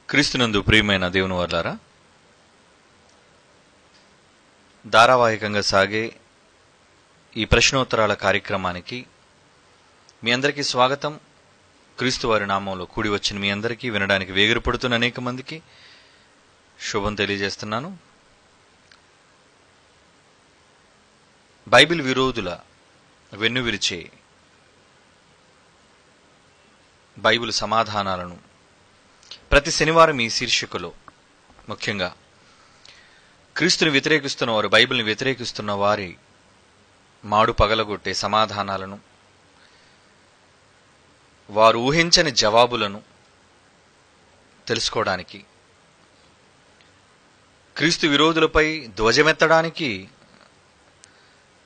క్రీస్తునందు ప్రియమైన దేవుని వర్లారా, ధారావాహికంగా సాగే ఈ ప్రశ్నోత్తరాల కార్యక్రమానికి మీ అందరికీ స్వాగతం. క్రీస్తు వారి నామంలో కూడి వచ్చిన మీ అందరికీ, వినడానికి వేగిరపడుతున్న అనేక మందికి శుభం తెలియజేస్తున్నాను. బైబిల్ విరోధుల వెన్నువిరిచే బైబిల్ సమాధానాలను ప్రతి శనివారం ఈ శీర్షికలో ముఖ్యంగా క్రీస్తుని వ్యతిరేకిస్తున్న వారు, బైబిల్ని వ్యతిరేకిస్తున్న వారి మాడు పగలగొట్టే సమాధానాలను, వారు ఊహించని జవాబులను తెలుసుకోవడానికి, క్రీస్తు విరోధులపై ధ్వజమెత్తడానికి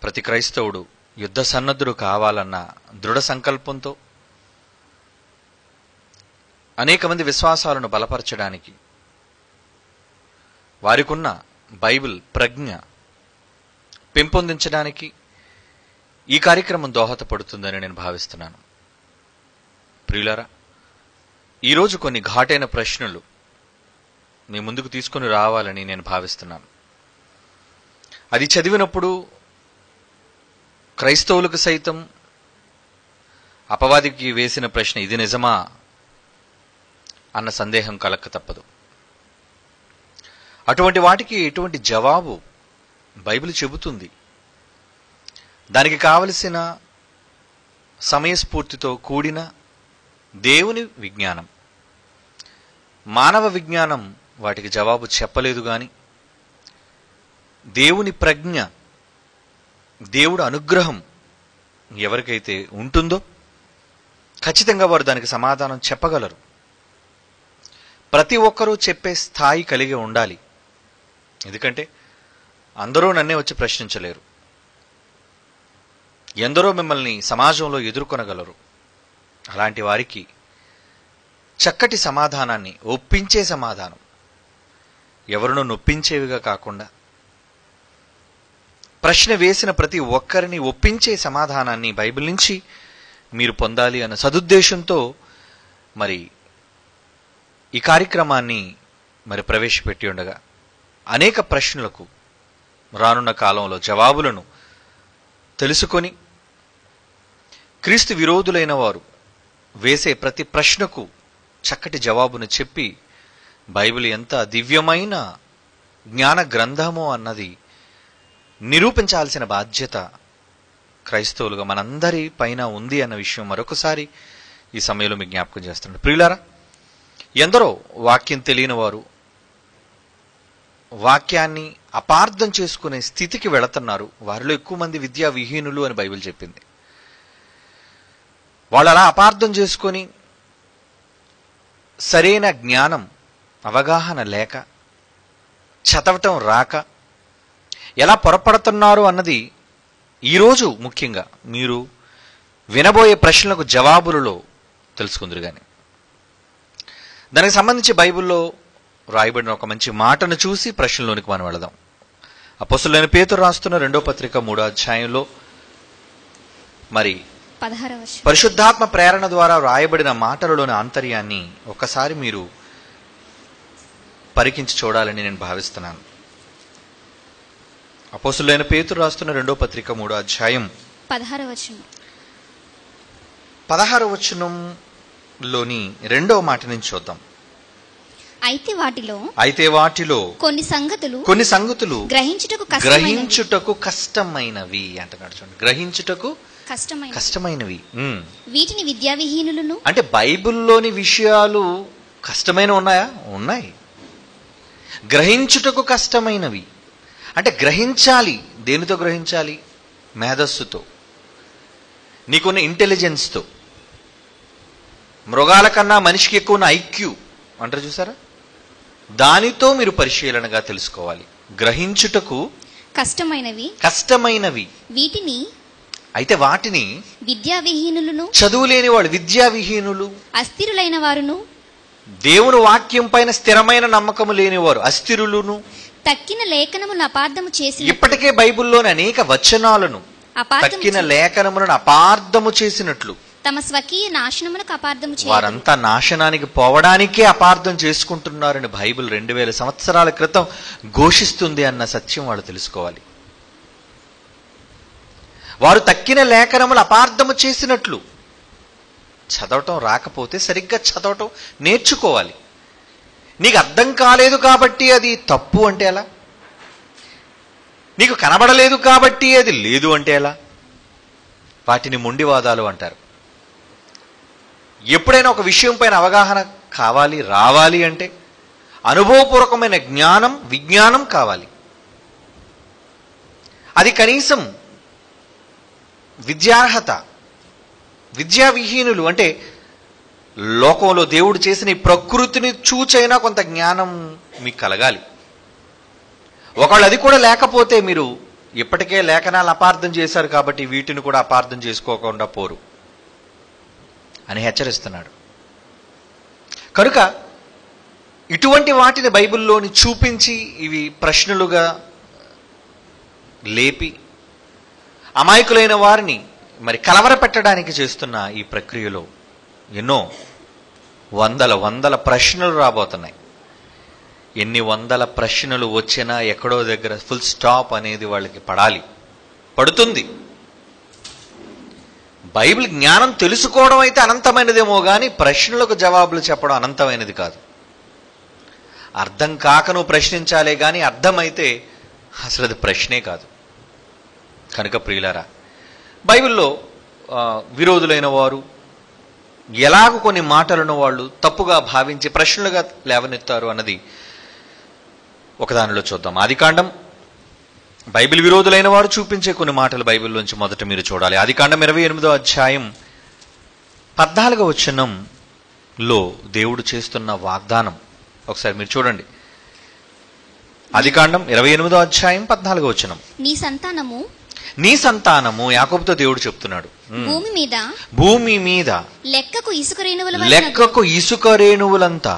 ప్రతి క్రైస్తవుడు యుద్ధ సన్నద్ధుడు కావాలన్న దృఢ సంకల్పంతో, అనేక మంది విశ్వాసాలను బలపరచడానికి, వారికున్న బైబిల్ ప్రజ్ఞ పెంపొందించడానికి ఈ కార్యక్రమం దోహదపడుతుందని నేను భావిస్తున్నాను. ప్రియులారా, ఈరోజు కొన్ని ఘాటైన ప్రశ్నలు మీ ముందుకు తీసుకుని రావాలని నేను భావిస్తున్నాను. అది చదివినప్పుడు క్రైస్తవులకు సైతం అపవాదికి వేసిన ప్రశ్న ఇది నిజమా అన్న సందేహం కలక్క తప్పదు. అటువంటి వాటికి ఎటువంటి జవాబు బైబిల్ చెబుతుంది. దానికి కావలసిన సమయస్ఫూర్తితో కూడిన దేవుని విజ్ఞానం, మానవ విజ్ఞానం వాటికి జవాబు చెప్పలేదు. గాని దేవుని ప్రజ్ఞ, దేవుడు అనుగ్రహం ఎవరికైతే ఉంటుందో ఖచ్చితంగా వారు దానికి సమాధానం చెప్పగలరు. ప్రతి ఒక్కరూ చెప్పే స్థాయి కలిగి ఉండాలి. ఎందుకంటే అందరూ నన్నే వచ్చి ప్రశ్నించలేరు. ఎందరో మిమ్మల్ని సమాజంలో ఎదుర్కొనగలరు. అలాంటి వారికి చక్కటి సమాధానాన్ని, ఒప్పించే సమాధానం, ఎవరినో నొప్పించేవిగా కాకుండా ప్రశ్న వేసిన ప్రతి ఒక్కరిని ఒప్పించే సమాధానాన్ని బైబిల్ నుంచి మీరు పొందాలి అన్న సదుద్దేశంతో మరి ఈ కార్యక్రమాన్ని ప్రవేశపెట్టి ఉండగా, అనేక ప్రశ్నలకు రానున్న కాలంలో జవాబులను తెలుసుకొని, క్రీస్తు విరోధులైన వారు వేసే ప్రతి ప్రశ్నకు చక్కటి జవాబును చెప్పి, బైబిల్ ఎంత దివ్యమైన జ్ఞాన గ్రంథమో అన్నది నిరూపించాల్సిన బాధ్యత క్రైస్తవులుగా మనందరి పైన ఉంది అన్న విషయం మరొకసారి ఈ సమయంలో మీకు జ్ఞాపకం చేస్తున్నాను. ప్రియులారా, ఎందరో వాక్యం తెలియని వారు వాక్యాన్ని అపార్థం చేసుకునే స్థితికి వెళుతున్నారు. వారిలో ఎక్కువ మంది విద్యా విహీనులు అని బైబిల్ చెప్పింది. వాళ్ళు అలా అపార్థం చేసుకొని సరైన జ్ఞానం, అవగాహన లేక, చదవటం రాక ఎలా పొరపడుతున్నారు అన్నది ఈరోజు ముఖ్యంగా మీరు వినబోయే ప్రశ్నలకు జవాబులలో తెలుసుకుందరు. కానీ దానికి సంబంధించి బైబిల్లో రాయబడిన ఒక మంచి మాటను చూసి ప్రశ్నలోనికి మనం వెళదాం. అపోస్తలుడైన పేతురు రాస్తున్న 2వ పత్రిక 3వ అధ్యాయంలో పరిశుద్ధాత్మ ప్రేరణ ద్వారా రాయబడిన మాటలలోని ఆంతర్యాన్ని ఒక్కసారి మీరు పరికించి చూడాలని నేను భావిస్తున్నాను. అపోస్తలుడైన పేతురు రాస్తున్న 2వ పత్రిక 3వ అధ్యాయం 16వ వచనంలోని 2వ మాట నుంచి చూద్దాం. అయితే వాటిలో కొన్ని సంగతులు గ్రహించుటకు కష్టమైనవి అంటున్నాడు. చూడండి, గ్రహించుటకు కష్టమైనవి. వీటిని విద్యా విహీనులను, అంటే బైబిల్లోని విషయాలు కష్టమైన ఉన్నాయా? ఉన్నాయి. గ్రహించుటకు కష్టమైనవి అంటే గ్రహించాలి. దేనితో గ్రహించాలి? మేధస్సుతో, నీకున్న ఇంటెలిజెన్స్తో. మృగాల కన్నా మనిషికి ఎక్కువ ఉన్న ఐక్యూ అంటారు చూసారా, దానితో మీరు పరిశీలనగా తెలుసుకోవాలి. గ్రహించుటకు కష్టమైనవి వీటిని, అయితే వాటిని విద్యా విహీనులను, చదువు లేని వాళ్ళు, విద్యా విహీనులు, అస్థిరులైన వారును, దేవుని వాక్యం పైన స్థిరమైన నమ్మకము లేనివారు, అస్థిరులను, తక్కిన లేఖనములను అపార్థము చేసి, ఇప్పటికే బైబిల్లోని అనేక వచనాలను తక్కిన లేఖనములను అపార్థము చేసినట్లు తమ స్వకీయ నాశనమునకు అపార్థము చేయుదురు. వారంతా నాశనానికి పోవడానికే అపార్థం చేసుకుంటున్నారని బైబిల్ 2000 సంవత్సరాల క్రితం ఘోషిస్తుంది అన్న సత్యం వాళ్ళు తెలుసుకోవాలి. వారు తక్కిన లేఖనములు అపార్థము చేసినట్లు. చదవటం రాకపోతే సరిగ్గా చదవటం నేర్చుకోవాలి. నీకు అర్థం కాలేదు కాబట్టి అది తప్పు అంటే ఎలా? నీకు కనబడలేదు కాబట్టి అది లేదు అంటే ఎలా? వాటిని మొండివాదాలు అంటారు. ఎప్పుడైనా ఒక విషయం పైన అవగాహన కావాలి, రావాలి అంటే అనుభవపూర్వకమైన జ్ఞానం, విజ్ఞానం కావాలి. అది కనీసం విద్యార్హత. విద్యావిహీనులు అంటే లోకంలో దేవుడు చేసిన ఈ ప్రకృతిని చూచైనా కొంత జ్ఞానం మీకు కలగాలి. ఒకళ్ళు అది కూడా లేకపోతే మీరు ఇప్పటికే లేఖనాలు అపార్థం చేశారు కాబట్టి వీటిని కూడా అపార్థం చేసుకోకుండా పోరు అని హెచ్చరిస్తున్నాడు. కనుక ఇటువంటి వాటిని బైబిల్లోని చూపించి ఇవి ప్రశ్నలుగా లేపి అమాయకులైన వారిని మరి కలవరపెట్టడానికి చేస్తున్న ఈ ప్రక్రియలో ఎన్నో వందల ప్రశ్నలు రాబోతున్నాయి. ఎన్ని వందల ప్రశ్నలు వచ్చినా ఎక్కడో దగ్గర ఫుల్ స్టాప్ అనేది వాళ్ళకి పడుతుంది. బైబిల్ జ్ఞానం తెలుసుకోవడం అయితే అనంతమైనదేమో కానీ ప్రశ్నలకు జవాబులు చెప్పడం అనంతమైనది కాదు. అర్థం కాక నువ్వు ప్రశ్నించాలే కానీ అర్థమైతే అసలు అది ప్రశ్నే కాదు. కనుక ప్రియులారా, బైబిల్లో విరోధులైన వారు ఎలాగ కొన్ని మాటలను వాళ్ళు తప్పుగా భావించి ప్రశ్నలుగా లేవనెత్తారు అన్నది ఒకదానిలో చూద్దాం. ఆదికాండం బైబిల్ విరోధులైన వారు చూపించే కొన్ని మాటలు బైబిల్లోంచి మొదట మీరు చూడాలి. ఆదికాండం 28వ అధ్యాయం 14వ వచనంలో దేవుడు చేస్తున్న వాగ్దానం ఒకసారి మీరు చూడండి. ఆదికాండం 28వ అధ్యాయం 14వ వచనం. నీ సంతానము యాకోబుతో దేవుడు చెప్తున్నాడు, భూమి మీద లెక్కకు ఇసుక రేణువులంతా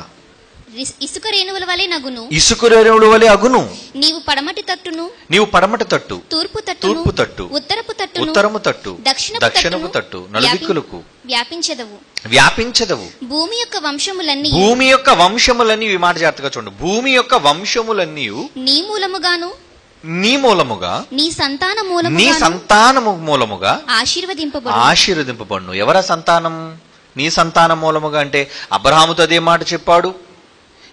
ఇసుక రేణువుల వలె నగును, ఇసుక రేణువుల వలె అగును. నీవు పడమటి తట్టు, తూర్పు తట్టు, ఉత్తరము తట్టు, దక్షిణపు తట్టు నలుదిక్కులకు వ్యాపించదవు. భూమి యొక్క వంశములన్నీ ఈ మాట జాగ్రత్తగా చూడండి. భూమి యొక్క వంశములన్నీ నీ మూలముగాను నీ సంతానము మూలముగా ఆశీర్వదింపబడును. ఎవరా సంతానం? నీ సంతానం మూలముగా అంటే అబ్రహాముతో అదే మాట చెప్పాడు,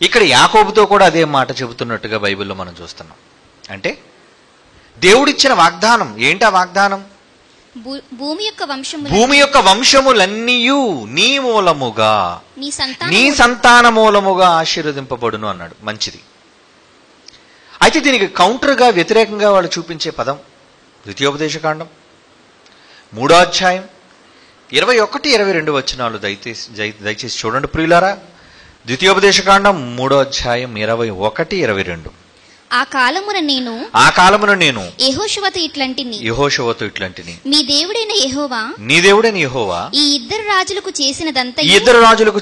ఇక్కడ యాకోబుతో కూడా అదే మాట చెబుతున్నట్టుగా బైబిల్లో మనం చూస్తున్నాం. అంటే దేవుడిచ్చిన వాగ్దానం ఏంటి? ఆ వాగ్దానం భూమి యొక్క వంశములన్నీ నీ మూలముగా నీ సంతాన మూలముగా ఆశీర్వదింపబడును అన్నాడు. మంచిది. అయితే దీనికి కౌంటర్గా వ్యతిరేకంగా వాళ్ళు చూపించే పదం ద్వితీయోపదేశకాండం 3వ అధ్యాయం 21-22 వచనాలు దయచేసి చూడండి ప్రియులారా. ద్వితీయోపదేశకాండం 3వ అధ్యాయం 21-22. ఆ కాలమున నేను యెహోషువతో ఇట్లంటిని, నీ దేవుడైన యెహోవా ఈ ఇద్దరు రాజులకు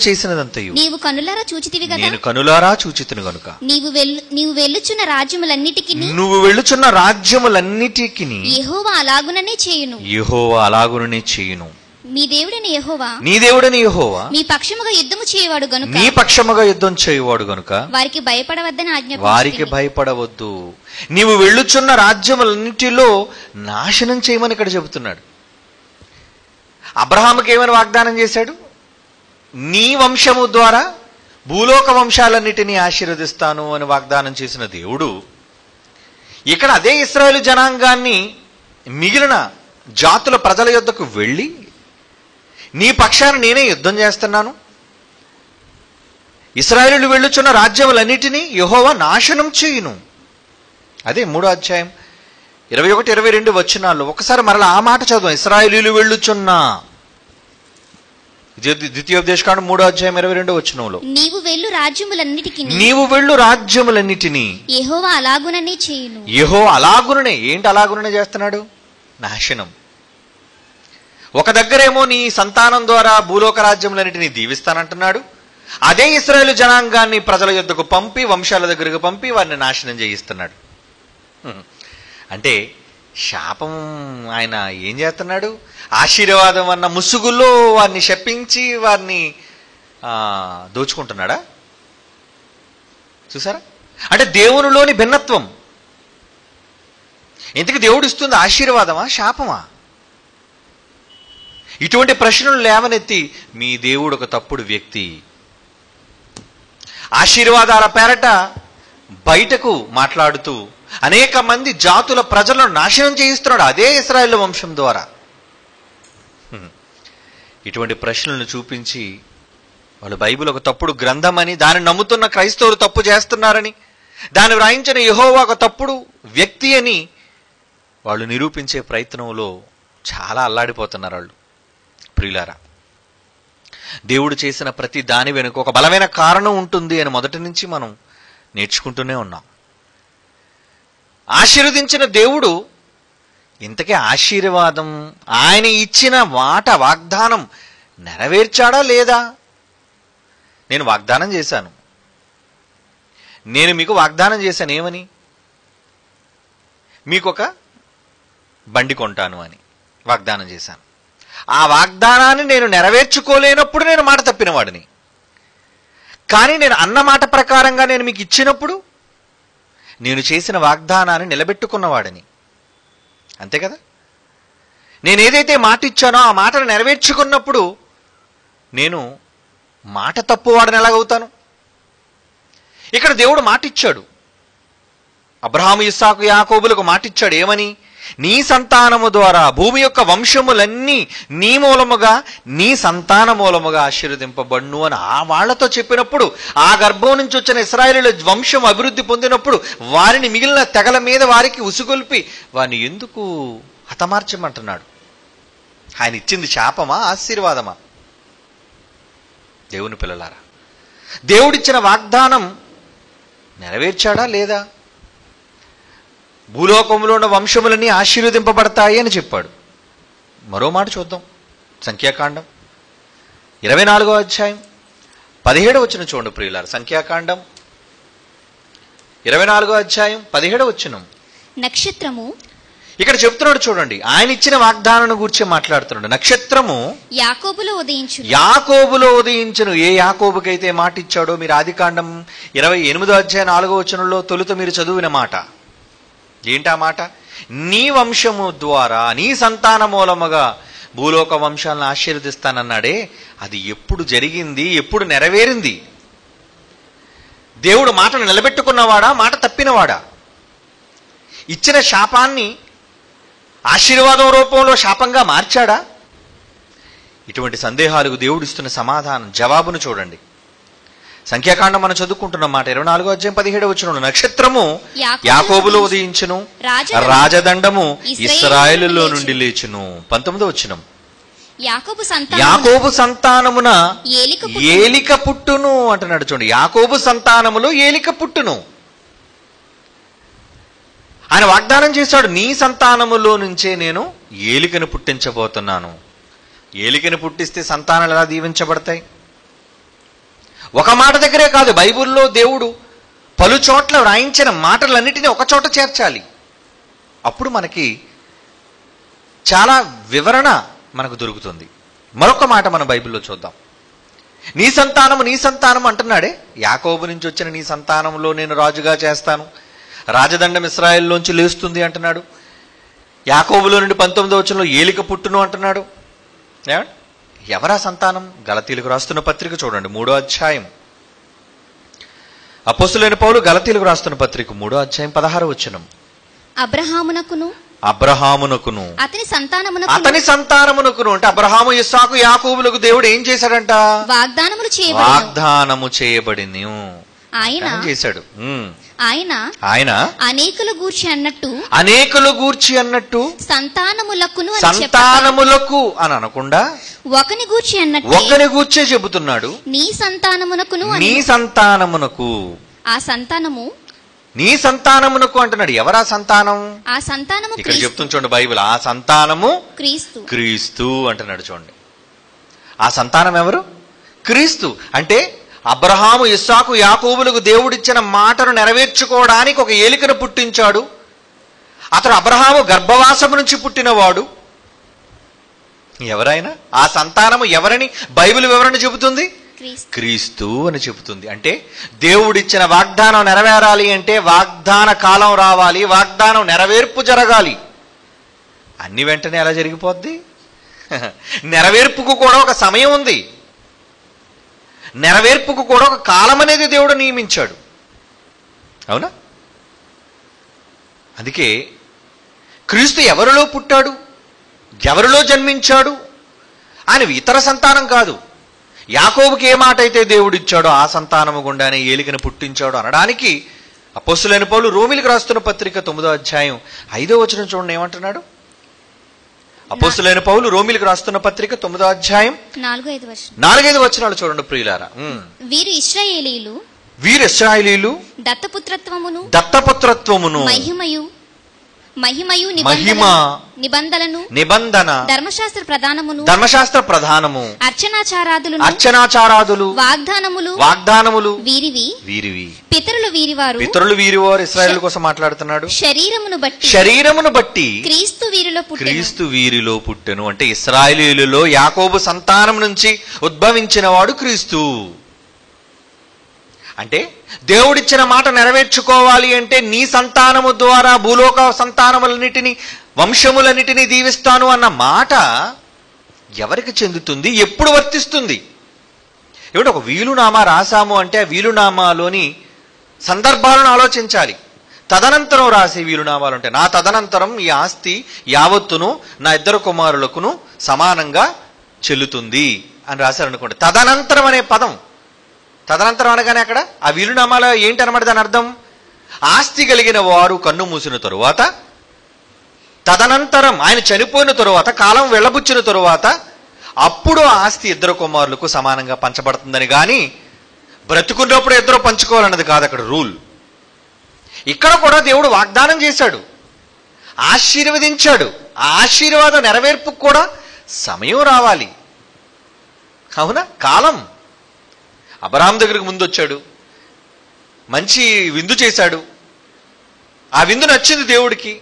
చేసినదంతయు నీవు కనులారా చూచితివి కదా. నేను కనులారా చూచితిని గనుక నీవు వెళ్ళుచున్న రాజ్యములన్నిటికి యెహోవా అలాగుననే చేయును. నీ దేవుడైన యెహోవా నీ పక్షముగా యుద్ధం చేయవాడు గనుక వారికి భయపడవద్దు. నీవు వెళ్ళుచున్న రాజ్యములన్నిటిలో నాశనం చేయమని ఇక్కడ చెబుతున్నాడు. అబ్రహాముకి ఏమని వాగ్దానం చేశాడు? నీ వంశము ద్వారా భూలోక వంశాలన్నిటినీ ఆశీర్వదిస్తాను అని వాగ్దానం చేసిన దేవుడు ఇక్కడ అదే ఇశ్రాయేలు జనాంగాన్ని మిగిలిన జాతుల ప్రజల యొద్దకు వెళ్ళి నీ పక్షాన నేనే యుద్ధం చేస్తున్నాను, ఇశ్రాయేలు వెళ్ళుచున్న రాజ్యములన్నిటినీ యెహోవా నాశనం చేయును. అదే 3వ అధ్యాయం 21-22 వచనాల్లో ఒకసారి మరలా ఆ మాట చదువు. ఇశ్రాయేలీయులు వెళ్ళుచున్న ద్వితీయోపదేశకాండం 3వ అధ్యాయం 22వ వచనంలో నీవు వెళ్ళు రాజ్యములన్నిటినీ యెహోవా అలాగుననే. ఏంటి అలాగుననే చేస్తున్నాడు? నాశనం. ఒక దగ్గరేమో నీ సంతానం ద్వారా భూలోక రాజ్యములన్నిటినీ దీవిస్తానంటున్నాడు, అదే ఇశ్రాయేలు జనాంగాన్ని ప్రజల యొద్దకు పంపి వంశాల దగ్గరకు పంపి వారిని నాశనం చేయిస్తున్నాడు. అంటే శాపం ఆయన ఏం చేస్తున్నాడు? ఆశీర్వాదం అన్న ముసుగులో వారిని శపించి వారిని దోచుకుంటున్నాడా? చూసారా? అంటే దేవునిలోని భిన్నత్వం. ఎందుకు దేవుడు ఇస్తుంది ఆశీర్వాదమా శాపమా? ఇటువంటి ప్రశ్నలు లేవనెత్తి మీ దేవుడు ఒక తప్పుడు వ్యక్తి, ఆశీర్వాదాల పేరట బయటకు మాట్లాడుతూ అనేక మంది జాతుల ప్రజలను నాశనం చేయిస్తున్నాడు అదే ఇశ్రాయేలు వంశం ద్వారా. ఇటువంటి ప్రశ్నలను చూపించి వాళ్ళు బైబిల్ ఒక తప్పుడు గ్రంథం అని, దాన్ని నమ్ముతున్న క్రైస్తవులు తప్పు చేస్తున్నారని, దాన్ని వ్రాయించిన యెహోవా ఒక తప్పుడు వ్యక్తి అని వాళ్ళు నిరూపించే ప్రయత్నంలో చాలా అల్లాడిపోతున్నారు వాళ్ళు. ప్రియులారా, దేవుడు చేసిన ప్రతి దాని వెనుక ఒక బలమైన కారణం ఉంటుంది అని మొదటి నుంచి మనం నేర్చుకుంటూనే ఉన్నాం. ఆశీర్వదించిన దేవుడు ఇంతకీ ఆశీర్వాదం, ఆయన ఇచ్చిన మాట వాగ్దానం నెరవేర్చాడా లేదా? నేను వాగ్దానం చేశాను, నేను మీకు వాగ్దానం చేశాను ఏమని? మీకు ఒక బండి కొంటాను అని వాగ్దానం చేశాను. ఆ వాగ్దానాన్ని నేను నెరవేర్చుకోలేనప్పుడు నేను మాట తప్పిన వాడిని. కానీ నేను అన్న మాట ప్రకారంగా నేను మీకు ఇచ్చినప్పుడు నేను చేసిన వాగ్దానాన్ని నిలబెట్టుకున్నవాడిని. అంతే కదా? నేను ఏదైతే మాట ఇచ్చానో ఆ మాటను నెరవేర్చుకున్నప్పుడు నేను మాట తప్పువాడని ఎలాగవుతాను? ఇక్కడ దేవుడు మాట ఇచ్చాడు, అబ్రహాము, ఇస్సాకు, యాకోబులకు మాట ఇచ్చాడు. ఏమని? నీ సంతానము ద్వారా భూమి యొక్క వంశములన్నీ నీ మూలముగా, నీ సంతాన మూలముగా ఆశీర్వదింపబడును అని ఆ వాళ్లతో చెప్పినప్పుడు, ఆ గర్భం నుంచి వచ్చిన ఇశ్రాయేలీయుల వంశం అభివృద్ధి పొందినప్పుడు వారిని మిగిలిన తెగల మీద వారికి ఉసుగొల్పి వారిని ఎందుకు హతమార్చమంటున్నాడు? ఆయన ఇచ్చింది శాపమా ఆశీర్వాదమా? దేవుని పిల్లలారా, దేవుడిచ్చిన వాగ్దానం నెరవేర్చాడా లేదా? భూలోకంలో ఉన్న వంశములన్నీ ఆశీర్వదింపబడతాయి అని చెప్పాడు. మరో మాట చూద్దాం. సంఖ్యాకాండం 24వ అధ్యాయం 17వ వచనం చూడండి ప్రియులారా. సంఖ్యాకాండం 24వ అధ్యాయం 17వ వచనం. నక్షత్రము, ఇక్కడ చెప్తున్నాడు చూడండి, ఆయన ఇచ్చిన వాగ్దానాన్ని గురించి మాట్లాడుతున్నాడు. నక్షత్రము యాకోబులో ఉదయించును. ఏ యాకోబుకైతే మాట ఇచ్చాడో మీరు ఆదికాండం 28వ అధ్యాయం 4వ వచనంలో తొలుత మీరు చదివిన మాట ఏంటా మాట? నీ వంశము ద్వారా, నీ సంతాన మూలముగా భూలోక వంశాలను ఆశీర్వదిస్తానన్నాడే, అది ఎప్పుడు జరిగింది? ఎప్పుడు నెరవేరింది? దేవుడు మాటను నిలబెట్టుకున్నవాడా, మాట తప్పినవాడా? ఇచ్చిన శాపాన్ని ఆశీర్వాదం రూపంలో శాపంగా మార్చాడా? ఇటువంటి సందేహాలకు దేవుడు ఇస్తున్న సమాధానం, జవాబును చూడండి. సంఖ్యాకాండం మనం చదువుకుంటున్న మాట 24వ అధ్యాయం 17వ వచనం. నక్షత్రము యాకోబులో ఉదయించును, రాజదండము ఇశ్రాయేలులో నుండి లేచును. 19వ వచనం. యాకోబు సంతానమున ఏలిక పుట్టును అంటున్నాడు చూడండి. యాకోబు సంతానములో ఏలిక పుట్టును. ఆయన వాగ్దానం చేశాడు, నీ సంతానములో నుంచే నేను ఏలికను పుట్టించబోతున్నాను. ఏలికను పుట్టిస్తే సంతానాలు ఎలా దీవించబడతాయి? ఒక మాట దగ్గరే కాదు, బైబిల్లో దేవుడు పలు చోట్ల వ్రాయించిన మాటలన్నిటినీ ఒక చోట చేర్చాలి. అప్పుడు మనకి చాలా వివరణ మనకు దొరుకుతుంది. మరొక మాట మన బైబిల్లో చూద్దాం. నీ సంతానము, నీ సంతానం అంటున్నాడే, యాకోబు నుంచి వచ్చిన నీ సంతానంలో నేను రాజుగా చేస్తాను, రాజదండం ఇశ్రాయేలులోంచి లేస్తుంది అంటున్నాడు. యాకోబులో నుండి 19వ వచనంలో ఏలిక పుట్టును అంటున్నాడు. ఎవరా సంతానం? గలతీలకు రాస్తున్న పత్రిక చూడండి, 3వ అధ్యాయం. అపోస్తలుడైన పౌలు గలతీలకు రాస్తున్న పత్రిక 3వ అధ్యాయం 16వ వచనం. అబ్రహామునకును అతని సంతానమునకును అంటే అబ్రహాము, ఇస్సాకు, యాకోబులకు దేవుడు ఏం చేశాడంట? వాగ్దానము చేయబడింది చేశాడు. ఆయన అనేకుల గూర్చి అన్నట్టు సంతానములకు అని అనకుండా ఒకని గూర్చే చెబుతున్నాడు. నీ సంతానమునకు ఆ సంతానము నీ సంతానమునకు అంటున్నాడు. ఎవరా సంతానం? ఆ సంతానము ఇక్కడ చెప్తుంది చూడండి బైబిల్. ఆ సంతానము క్రీస్తు అంటున్నాడు చూడండి. ఆ సంతానం ఎవరు? క్రీస్తు. అంటే అబ్రహాము, ఇస్సాకు, యాకోబులకు దేవుడిచ్చిన మాటను నెరవేర్చుకోవడానికి ఒక ఏలికను పుట్టించాడు. అతడు అబ్రహాము గర్భవాసము నుంచి పుట్టినవాడు. ఎవరైనా ఆ సంతానము ఎవరని బైబిల్ వివరణ చెబుతుంది? క్రీస్తు అని చెబుతుంది. అంటే దేవుడిచ్చిన వాగ్దానం నెరవేరాలి అంటే వాగ్దాన కాలం రావాలి, వాగ్దానం నెరవేర్పు జరగాలి. అన్ని వెంటనే ఎలా జరిగిపోద్ది? నెరవేర్పుకు కూడా ఒక సమయం ఉంది, నెరవేర్పుకు కూడా ఒక కాలం అనేది దేవుడు నియమించాడు. అవునా? అందుకే క్రీస్తు ఎవరిలో పుట్టాడు, ఎవరిలో జన్మించాడు? ఆయన ఇతర సంతానం కాదు. యాకోబుకి ఏ మాట అయితే దేవుడు ఇచ్చాడో ఆ సంతానము గుండానే ఏలికను పుట్టించాడు అనడానికి అపోస్తలుడైన పౌలు రోమీయులకు రాస్తున్న పత్రిక 9వ అధ్యాయం 5వ వచనం చూడండి ఏమంటున్నాడు. అపోస్తలుడైన పౌలు రోమీయులకు రాస్తున్న పత్రిక 9వ అధ్యాయం 4-5 వచనాలు చూడండి ప్రియులారా. వీరు ఇశ్రాయేలీయులు దత్తపుత్రత్వమును మహిమయు నిబంధన ధర్మశాస్త్ర ప్రధానము అర్చనాచారాదులు వాగ్దానములు వీరివి. పితరులు వీరివారు ఇశ్రాయేలు కోసం మాట్లాడుతున్నాడు. శరీరమును బట్టి క్రీస్తు వీరిలో పుట్టెను. అంటే ఇశ్రాయేలీయులలో యాకోబు సంతానం నుంచి ఉద్భవించిన వాడు క్రీస్తు. అంటే దేవుడిచ్చిన మాట నెరవేర్చుకోవాలి అంటే నీ సంతానము ద్వారా భూలోక సంతానములన్నిటినీ వంశములన్నిటినీ దీవిస్తాను అన్న మాట ఎవరికి చెందుతుంది, ఎప్పుడు వర్తిస్తుంది? ఏమిటి ఒక వీలునామా రాసాము అంటే ఆ వీలునామాలోని సందర్భాలను ఆలోచించాలి. తదనంతరం రాసే వీలునామాలు ఉంటాయి. నా తదనంతరం ఈ ఆస్తి యావత్తును నా 2 కుమారులకును సమానంగా చెల్లుతుంది అని రాశారనుకోండి. తదనంతరం అనే పదం, తదనంతరం అనగానే అక్కడ ఆ వీలునామాలో ఏంటి అనమాట దాని అర్థం? ఆస్తి కలిగిన వారు కన్ను మూసిన తరువాత, తదనంతరం ఆయన చనిపోయిన తరువాత, కాలం వెళ్ళబుచ్చిన తరువాత అప్పుడు ఆస్తి 2 కుమారులకు సమానంగా పంచబడుతుందని. కానీ బ్రతుకున్నప్పుడు 2 పంచుకోవాలన్నది కాదు అక్కడ రూల్. ఇక్కడ కూడా దేవుడు వాగ్దానం చేశాడు, ఆశీర్వదించాడు. ఆ ఆశీర్వాదం నెరవేర్పుకు కూడా సమయం రావాలి. అవునా? కాలం. అబ్రహాం దగ్గరికి ముందు వచ్చాడు, మంచి విందు చేశాడు, ఆ విందు నచ్చింది దేవుడికి.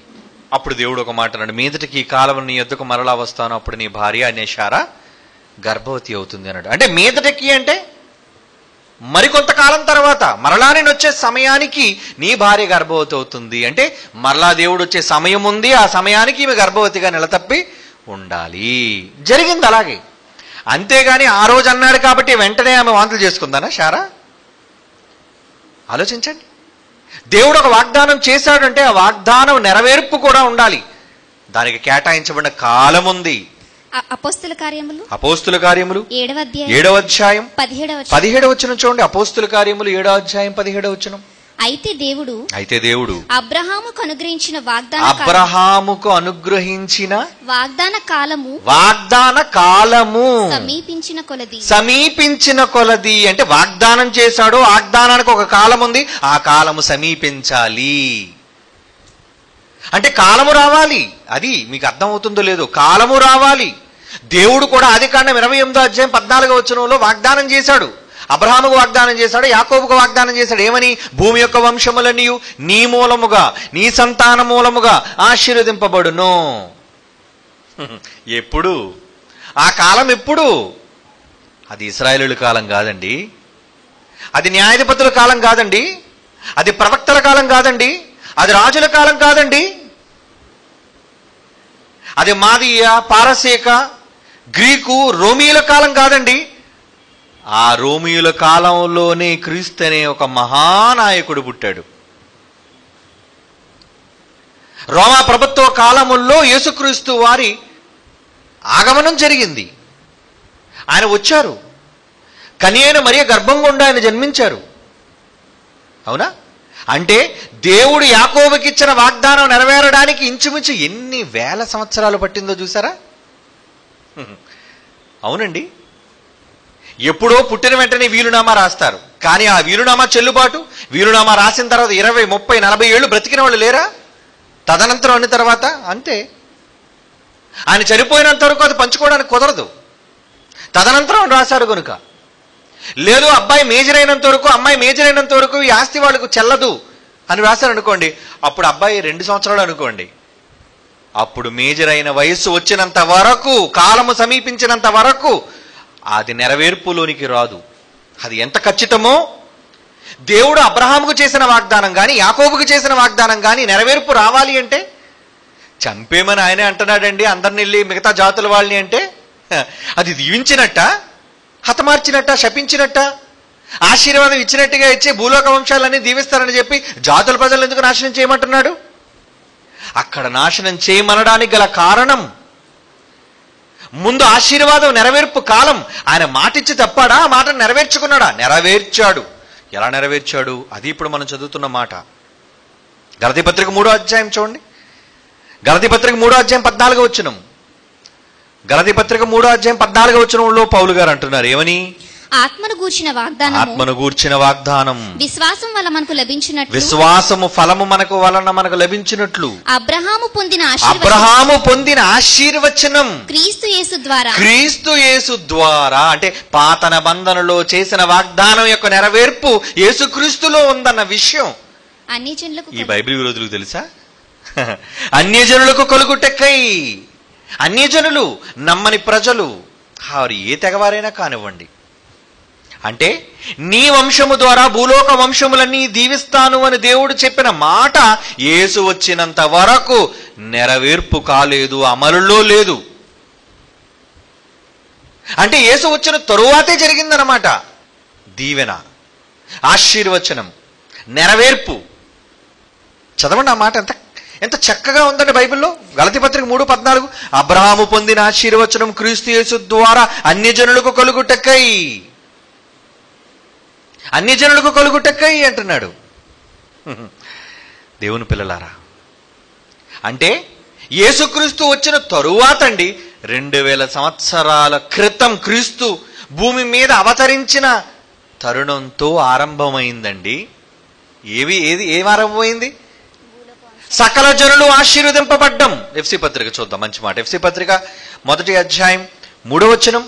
అప్పుడు దేవుడు ఒక మాట అన్నాడు, మీదటికి ఈ కాలం నీ యొద్దకు మరలా వస్తాను, అప్పుడు నీ భార్య అనే శారా గర్భవతి అవుతుంది అన్నాడు. అంటే మీదటికి అంటే మరికొంతకాలం తర్వాత మరలా నేను వచ్చే సమయానికి నీ భార్య గర్భవతి అవుతుంది. అంటే మరలా దేవుడు వచ్చే సమయం ఉంది, ఆ సమయానికి ఈమె గర్భవతిగా నిలతప్పి ఉండాలి. జరిగింది అలాగే. అంతేగాని ఆ రోజు అన్నాడు కాబట్టి వెంటనే ఆమె వాంతులు చేసుకుందానా శారా? ఆలోచించండి. దేవుడు ఒక వాగ్దానం చేశాడంటే ఆ వాగ్దానం నెరవేర్పు కూడా ఉండాలి. దానికి కేటాయించబడిన కాలం ఉంది. అపోస్తుల కార్యములు 7వ అధ్యాయం 17వ వచనం చూడండి. అపోస్తుల కార్యములు 7వ అధ్యాయం 17వ వచనం. అయితే దేవుడు అబ్రహాముకు అనుగ్రహించిన వాగ్దాన కాలము సమీపించిన కొలది. అంటే వాగ్దానం చేశాడు, వాగ్దానానికి ఒక కాలం ఉంది, ఆ కాలము సమీపించాలి. అంటే కాలము రావాలి. అది మీకు అర్థమవుతుందో లేదో, కాలము రావాలి. దేవుడు కూడా ఆదికాండం 28వ అధ్యాయం 14వ వచనంలో వాగ్దానం చేశాడు. అబ్రహాముకు వాగ్దానం చేశాడు, యాకోబుకు వాగ్దానం చేశాడు. ఏమని? భూమి యొక్క వంశములన్నీ నీ మూలముగా, నీ సంతాన మూలముగా ఆశీర్వదింపబడును. ఎప్పుడు? ఆ కాలం ఎప్పుడు? అది ఇశ్రాయేలుల కాలం కాదండి, అది న్యాయాధిపతుల కాలం కాదండి, అది ప్రవక్తల కాలం కాదండి, అది రాజుల కాలం కాదండి, అది మాదీయ, పారసీక, గ్రీకు, రోమియుల కాలం కాదండి. ఆ రోమియుల కాలంలోనే క్రీస్తు అనే ఒక మహానాయకుడు పుట్టాడు. రోమా ప్రభుత్వ కాలముల్లో యేసుక్రీస్తు వారి ఆగమనం జరిగింది. ఆయన వచ్చారు, కన్యైన మరియ గర్భం గుండా ఆయన జన్మించారు. అవునా? అంటే దేవుడు యాకోబుకి ఇచ్చిన వాగ్దానం నెరవేరడానికి ఇంచుమించు ఎన్ని వేల సంవత్సరాలు పట్టిందో చూసారా? అవునండి. ఎప్పుడో పుట్టిన వెంటనే వీలునామా రాస్తారు, కానీ ఆ వీలునామా చెల్లుబాటు, వీలునామా రాసిన తర్వాత 20, 30, 40 ఏళ్ళు బ్రతికిన వాళ్ళు లేరా? తదనంతరం అన్న తర్వాత అంతే. ఆయన చనిపోయినంత వరకు అది పంచుకోవడానికి కుదరదు. తదనంతరం రాశారు కనుక. లేదు అబ్బాయి మేజర్ అయినంత వరకు, అమ్మాయి మేజర్ అయినంత వరకు ఈ ఆస్తి వాళ్ళకు చెల్లదు అని రాశారు అనుకోండి, అప్పుడు అబ్బాయి 2 సంవత్సరాలు అనుకోండి, అప్పుడు మేజర్ అయిన వయస్సు వచ్చినంత వరకు, కాలము సమీపించినంత వరకు అది నెరవేర్పులోనికి రాదు. అది ఎంత ఖచ్చితమో, దేవుడు అబ్రహాముకు చేసిన వాగ్దానం కానీ యాకోబుకు చేసిన వాగ్దానం కానీ నెరవేర్పు రావాలి అంటే చంపేమని ఆయనే అంటున్నాడండి అందరిని వెళ్ళి మిగతా జాతుల వాళ్ళని అంటే, అది దీవించినట్ట, హతమార్చినట్ట, శపించినట్ట, ఆశీర్వాదం ఇచ్చినట్టుగా ఇచ్చే భూలోక వంశాలన్నీ దీవిస్తారని చెప్పి జాతుల ప్రజలు ఎందుకు నాశనం చేయమంటున్నాడు? అక్కడ నాశనం చేయమనడానికి గల కారణం, ముందు ఆశీర్వాదం నెరవేర్పు కాలం. ఆయన మాటిచ్చి తప్పాడా? ఆ మాట నెరవేర్చుకున్నాడా? నెరవేర్చాడు. ఎలా నెరవేర్చాడు? అది ఇప్పుడు మనం చదువుతున్న మాట. గలతీ పత్రిక 3వ అధ్యాయం చూడండి. గలతీ పత్రిక 3వ అధ్యాయం 14వ వచనం. గలతీ పత్రిక 3వ అధ్యాయం 14వ వచనంలో పౌలు గారు అంటున్నారు ఏమని? ఆత్మను గూర్చిన వాగ్దానం, ఆత్మను గూర్చిన వాగ్దానం విశ్వాసం వల్ల మనకు లభించినట్లు, విశ్వాసము ఫలము మనకు లభించినట్లు, అబ్రహాము పొందిన ఆశీర్వచనం క్రీస్తు యేసు ద్వారా, క్రీస్తు యేసు ద్వారా. అంటే పాత నిబంధనలో చేసిన వాగ్దానం యొక్క నెరవేర్పు యేసుక్రీస్తులో ఉందన్న విషయం అన్యజనులకు, ఈ బైబిల్ విరోధులకు తెలుసా? అన్యజనులకు కలుగుటెక్కై. అన్యజనులు, నమ్మని ప్రజలు, వారు ఏ తెగవారైనా కానివ్వండి. అంటే నీ వంశము ద్వారా భూలోక వంశములన్నీ దీవిస్తాను అని దేవుడు చెప్పిన మాట యేసు వచ్చినంత వరకు నెరవేర్పు కాలేదు, అమలులో లేదు. అంటే యేసు వచ్చిన తరువాతే జరిగిందనమాట దీవెన, ఆశీర్వచనం, నెరవేర్పు. చదవండి ఆ మాట, ఎంత చక్కగా ఉందండి బైబిల్లో. గలతీ పత్రిక 3:14, అబ్రహాము పొందిన ఆశీర్వచనం క్రీస్తు యేసు ద్వారా అన్యజనులకు కలుగుటకై, అన్యజనులకు కలుగుటకై అంటున్నాడు. దేవుని పిల్లలారా, అంటే యేసుక్రీస్తు వచ్చిన తరువాత అండి 2000 సంవత్సరాల క్రితం క్రీస్తు భూమి మీద అవతరించిన తరుణంతో ఆరంభమైందండి. ఏం ఆరంభమైంది? సకల జనులు ఆశీర్వదింపబడ్డం. ఎఫ్సి పత్రిక చూద్దాం, మంచి మాట. ఎఫ్సి పత్రిక 1వ అధ్యాయం 3వ వచనం.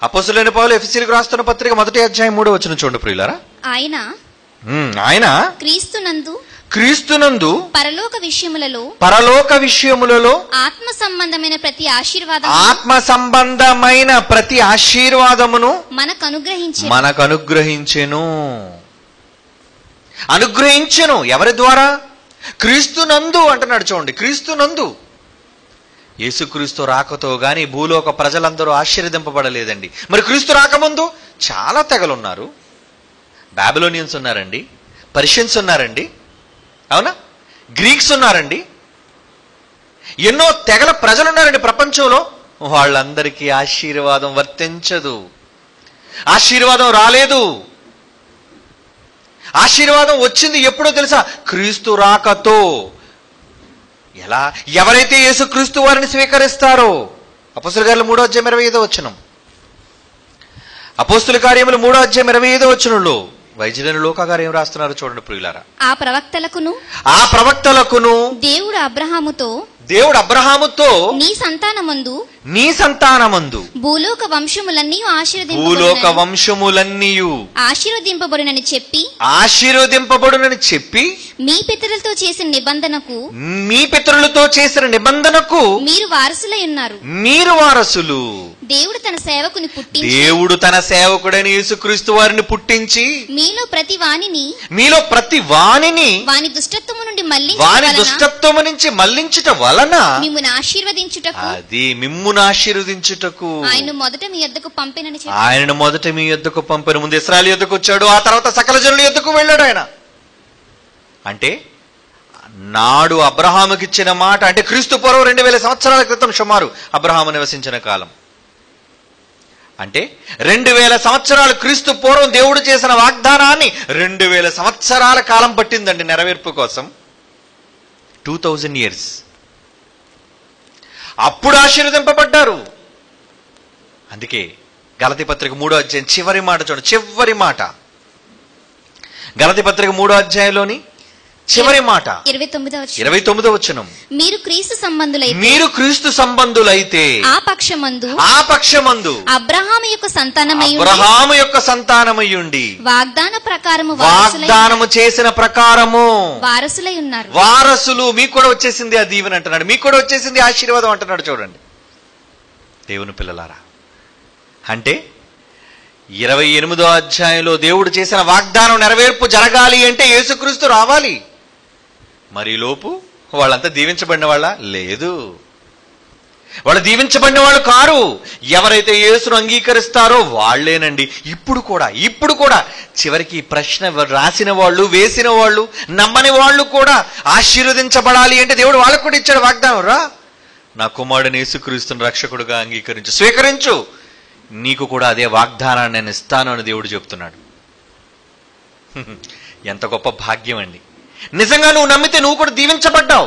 అపోస్తలుడైన పౌలు ఎఫెసీయులకు రాస్తున్న పత్రిక 1వ అధ్యాయం 3వ వచనం చూడండి ప్రియులారా. ఆయన క్రీస్తునందు పరలోక విషయములలో ఆత్మ సంబంధమైన ప్రతి ఆశీర్వాదమును మనకు అనుగ్రహించెను. అనుగ్రహించెను ఎవరి ద్వారా? క్రీస్తునందు అంటున్నాడు చూడండి. క్రీస్తునందు. యేసుక్రీస్తు రాకతో గాని భూలోక ప్రజలందరూ ఆశీర్వదింపబడలేదండి. మరి క్రీస్తు రాకముందు చాలా తెగలున్నారు. బాబిలోనియన్స్ ఉన్నారండి, పర్షియన్స్ ఉన్నారండి, అవునా, గ్రీక్స్ ఉన్నారండి, ఎన్నో తెగల ప్రజలున్నారండి ప్రపంచంలో. వాళ్ళందరికీ ఆశీర్వాదం వర్తించదు, ఆశీర్వాదం రాలేదు. ఆశీర్వాదం వచ్చింది ఎప్పుడో తెలుసా? క్రీస్తు రాకతో. ఎలా? ఎవరైతే యేసుక్రీస్తు వారిని స్వీకరిస్తారో. అపోస్తలుల కార్యములు 3వ అధ్యాయం 25వ వచనం. అపోస్తలుల కార్యములు 3వ అధ్యాయం 25వ వచనంలో వైద్యుడైన లూకా గారు ఏం రాస్తున్నారు చూడండి ప్రియులారా. ఆ ప్రవక్తలకును దేవుడు అబ్రహాముతో నీ సంతానమందు భూలోక వంశములన్నీ ఆశీర్వదింపబడునని చెప్పి మీ పితరులతో చేసిన నిబంధనకు మీరు వారసులు. దేవుడు తన సేవకుడైన యేసుక్రీస్తు వారిని పుట్టించి మీలో ప్రతి వానిని వాని దుష్టత్వము నుంచి మళ్లించుట వలన మిమ్మును ఆశీర్వదించుటకు ఆయన మొదట మీ యొద్దకు పంపిన. ముందు ఇశ్రాయేలు యొద్దకు వచ్చాడు, ఆ తర్వాత సకల జనుల యొద్దకు వెళ్ళాడు ఆయన. అంటే నాడు అబ్రహాముకి ఇచ్చిన మాట, అంటే క్రీస్తు పూర్వం 2000 సంవత్సరాల క్రితం సుమారు అబ్రహాము నివసించిన కాలం. అంటే 2000 సంవత్సరాలు క్రీస్తు పూర్వం దేవుడు చేసిన వాగ్దానాన్ని 2000 సంవత్సరాల కాలం పట్టిందండి నెరవేర్పు కోసం. 2000 years. అప్పుడు ఆశీర్వదింపబడ్డారు. అందుకే గలతీ పత్రిక 3వ అధ్యాయం చివరి మాట చూడండి. చివరి మాట గలతీ పత్రిక 3వ అధ్యాయంలోని చివరి మాట 29వ వచనం. మీరు క్రీస్తు సంబంధులైతే ఆ పక్షమందు అబ్రహాము యొక్క సంతానమయ్యుండి వాగ్దానము చేసిన ప్రకారము వారసులై ఉన్నారు. వారసులు. మీకు కూడా వచ్చేసింది ఆ దీవెన అంటున్నాడు, మీకు కూడా వచ్చేసింది ఆశీర్వాదం అంటున్నాడు. చూడండి దేవుని పిల్లలారా, అంటే 28వ అధ్యాయంలో దేవుడు చేసిన వాగ్దానం నెరవేర్పు జరగాలి అంటే యేసుక్రీస్తు రావాలి. మరి లోపు వాళ్ళంతా దీవించబడిన వాళ్ళ? లేదు, వాళ్ళు దీవించబడిన వాళ్ళు కారు. ఎవరైతే యేసును అంగీకరిస్తారో వాళ్లేనండి. ఇప్పుడు కూడా చివరికి ప్రశ్న రాసిన వాళ్ళు, వేసిన వాళ్ళు, నమ్మని వాళ్ళు కూడా ఆశీర్వదించబడాలి అంటే దేవుడు వాళ్ళకు కూడా ఇచ్చాడు వాగ్దానం. రా, నా కుమారుడిని యేసుక్రీస్తును రక్షకుడుగా అంగీకరించు, స్వీకరించు, నీకు కూడా అదే వాగ్దానాన్ని నేను ఇస్తాను అని దేవుడు చెప్తున్నాడు. ఎంత గొప్ప భాగ్యం అండి. నిజంగా నువ్వు నమ్మితే నువ్వు కూడా దీవించబడ్డావు.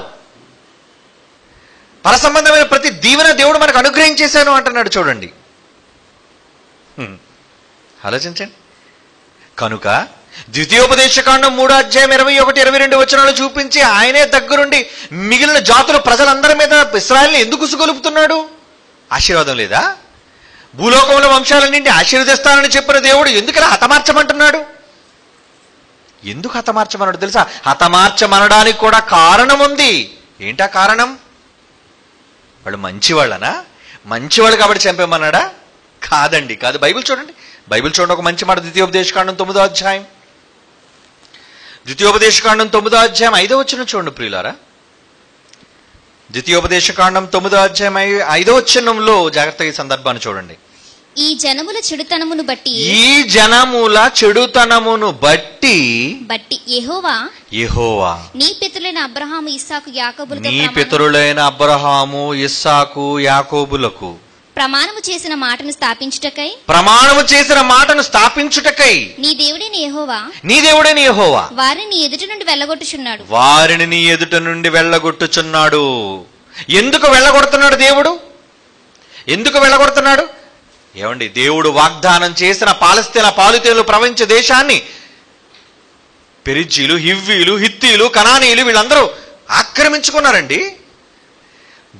పరసంబంధమైన ప్రతి దీవెన దేవుడు మనకు అనుగ్రహించేశాను అంటున్నాడు. చూడండి, ఆలోచించండి. కనుక ద్వితీయోపదేశకాండం 3వ అధ్యాయం 21-22 వచనాలు చూపించి ఆయనే దగ్గరుండి మిగిలిన జాతుల ప్రజలందరి మీద ఇశ్రాయేలుని ఎందుకు ఉసుగొలుపుతున్నాడు? ఆశీర్వాదం లేదా? భూలోకంలో వంశాలన్నింటి ఆశీర్వదిస్తానని చెప్పిన దేవుడు ఎందుకలా హతమార్చమంటున్నాడు? ఎందుకు హతమార్చమన్నాడు తెలుసా? హతమార్చమనడానికి కూడా కారణం ఉంది. ఏంటా కారణం? వాళ్ళు మంచివాళ్ళనా? మంచివాళ్ళు కాబట్టి చంపేమన్నాడా? కాదండి, కాదు. బైబిల్ చూడండి, ఒక మంచి మాట. ద్వితీయోపదేశకాండం 9వ అధ్యాయం 5వ వచనం చూడండి ప్రియులారా. ద్వితీయోపదేశకాండం 9వ అధ్యాయం 5వ వచనంలో జాగ్రత్తగా ఈ సందర్భాన్ని చూడండి. ఈ జనముల చెడుతనమును బట్టి యెహోవా నీ పితరులైన అబ్రహాము ఇస్సాకు యాకోబులకు ప్రమాణము చేసిన మాటను స్థాపించుటకై నీ దేవుడైన యెహోవా వారిని నీ ఎదుట నుండి వెళ్ళగొట్టుచున్నాడు. ఎందుకు వెళ్ళగొడుతున్నాడు దేవుడు? ఎందుకు వెళ్ళగొడుతున్నాడు? ఏమండి, దేవుడు వాగ్దానం చేసిన పాలస్తీనా, పాలుతేలు ప్రపంచ దేశాన్ని పెరిజ్జీలు, హివ్వీలు, హిత్తీలు, కనానీయులు వీళ్ళందరూ ఆక్రమించుకున్నారండి.